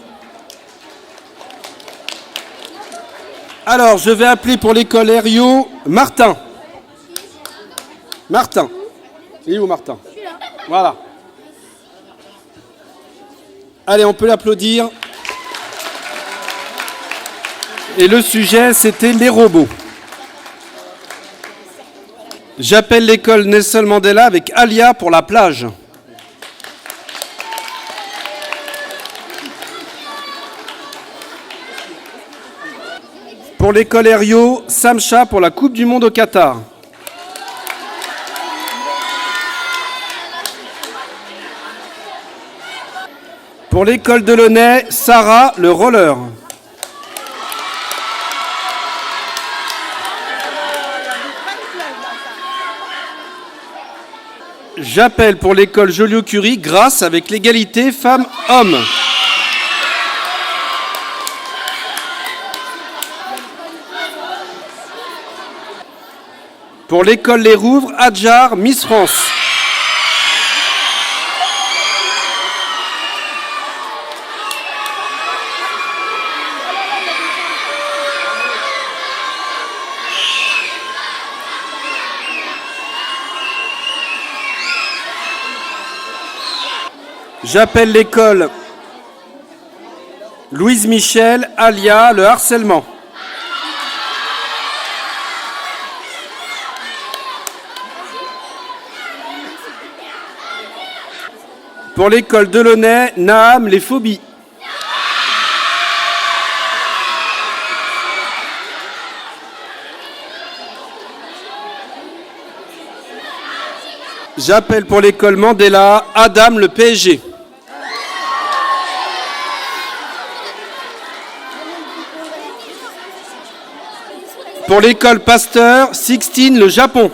Alors je vais appeler pour l'école Herriot Martin. Martin. Il est où Martin ? Voilà. Allez, on peut l'applaudir. Et le sujet, c'était les robots. J'appelle l'école Nelson Mandela avec Alia pour la plage. Pour l'école Herriot, Samcha pour la Coupe du Monde au Qatar. Pour l'école de Launay, Sarah, le roller. J'appelle pour l'école Joliot-Curie, Grasse avec l'égalité femmes-hommes. Pour l'école Les Rouvres, Adjar, Miss France. J'appelle l'école Louise Michel, Alia, le harcèlement. Pour l'école Delaunay, Naham, les phobies. J'appelle pour l'école Mandela, Adam, le PSG. Pour l'école Pasteur, Sixtine, le Japon.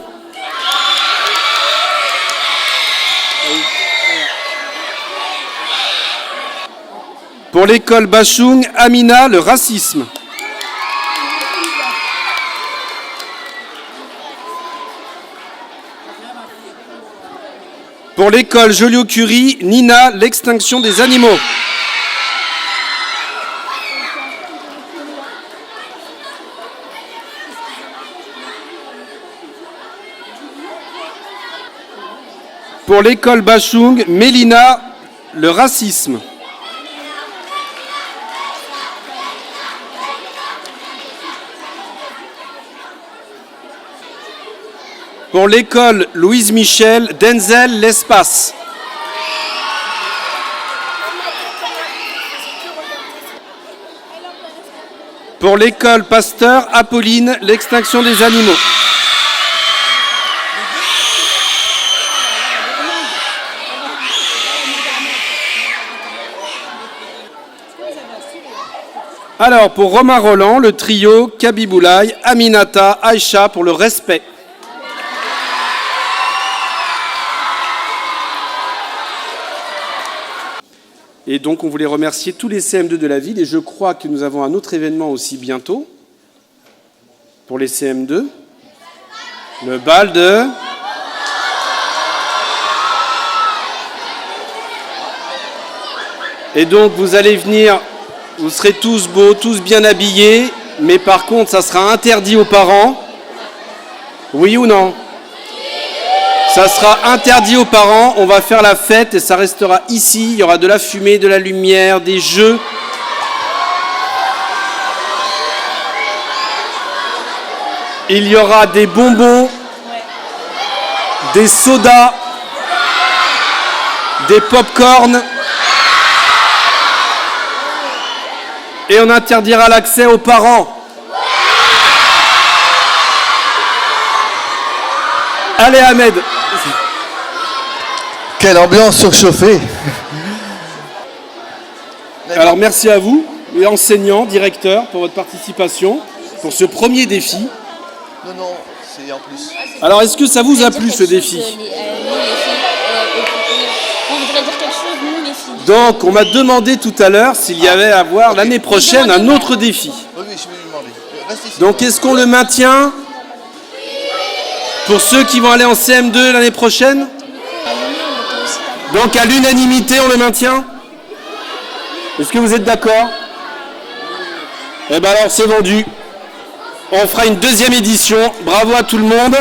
Pour l'école Bachung, Amina, le racisme. Pour l'école Joliot-Curie, Nina, l'extinction des animaux. Pour l'école Bachung, Mélina, le racisme. Pour l'école Louise Michel, Denzel l'espace. Pour l'école Pasteur Apolline, l'extinction des animaux. Alors, pour Romain Roland, le trio Kabiboulaye, Aminata, Aïcha pour le respect. Et donc, on voulait remercier tous les CM2 de la ville. Et je crois que nous avons un autre événement aussi bientôt pour les CM2. Le bal de... Et donc, vous allez venir, vous serez tous beaux, tous bien habillés. Mais par contre, ça sera interdit aux parents. Oui ou non ? Ça sera interdit aux parents, on va faire la fête et ça restera ici. Il y aura de la fumée, de la lumière, des jeux. Il y aura des bonbons, des sodas, des pop-corn. Et on interdira l'accès aux parents. Allez Ahmed. Quelle ambiance surchauffée. Alors merci à vous, les enseignants, directeurs, pour votre participation, pour ce premier défi. Non, c'est en plus. Alors est-ce que ça vous a plu ce défi ? On voudrait dire quelque chose, nous les filles. Donc on m'a demandé tout à l'heure s'il y avait à voir l'année prochaine un autre défi. Oui, je vais lui demander. Reste ici. Donc est-ce qu'on le maintient pour ceux qui vont aller en CM2 l'année prochaine ? Donc à l'unanimité, on le maintient ? Est-ce que vous êtes d'accord ? Eh bien alors c'est vendu. On fera une deuxième édition. Bravo à tout le monde.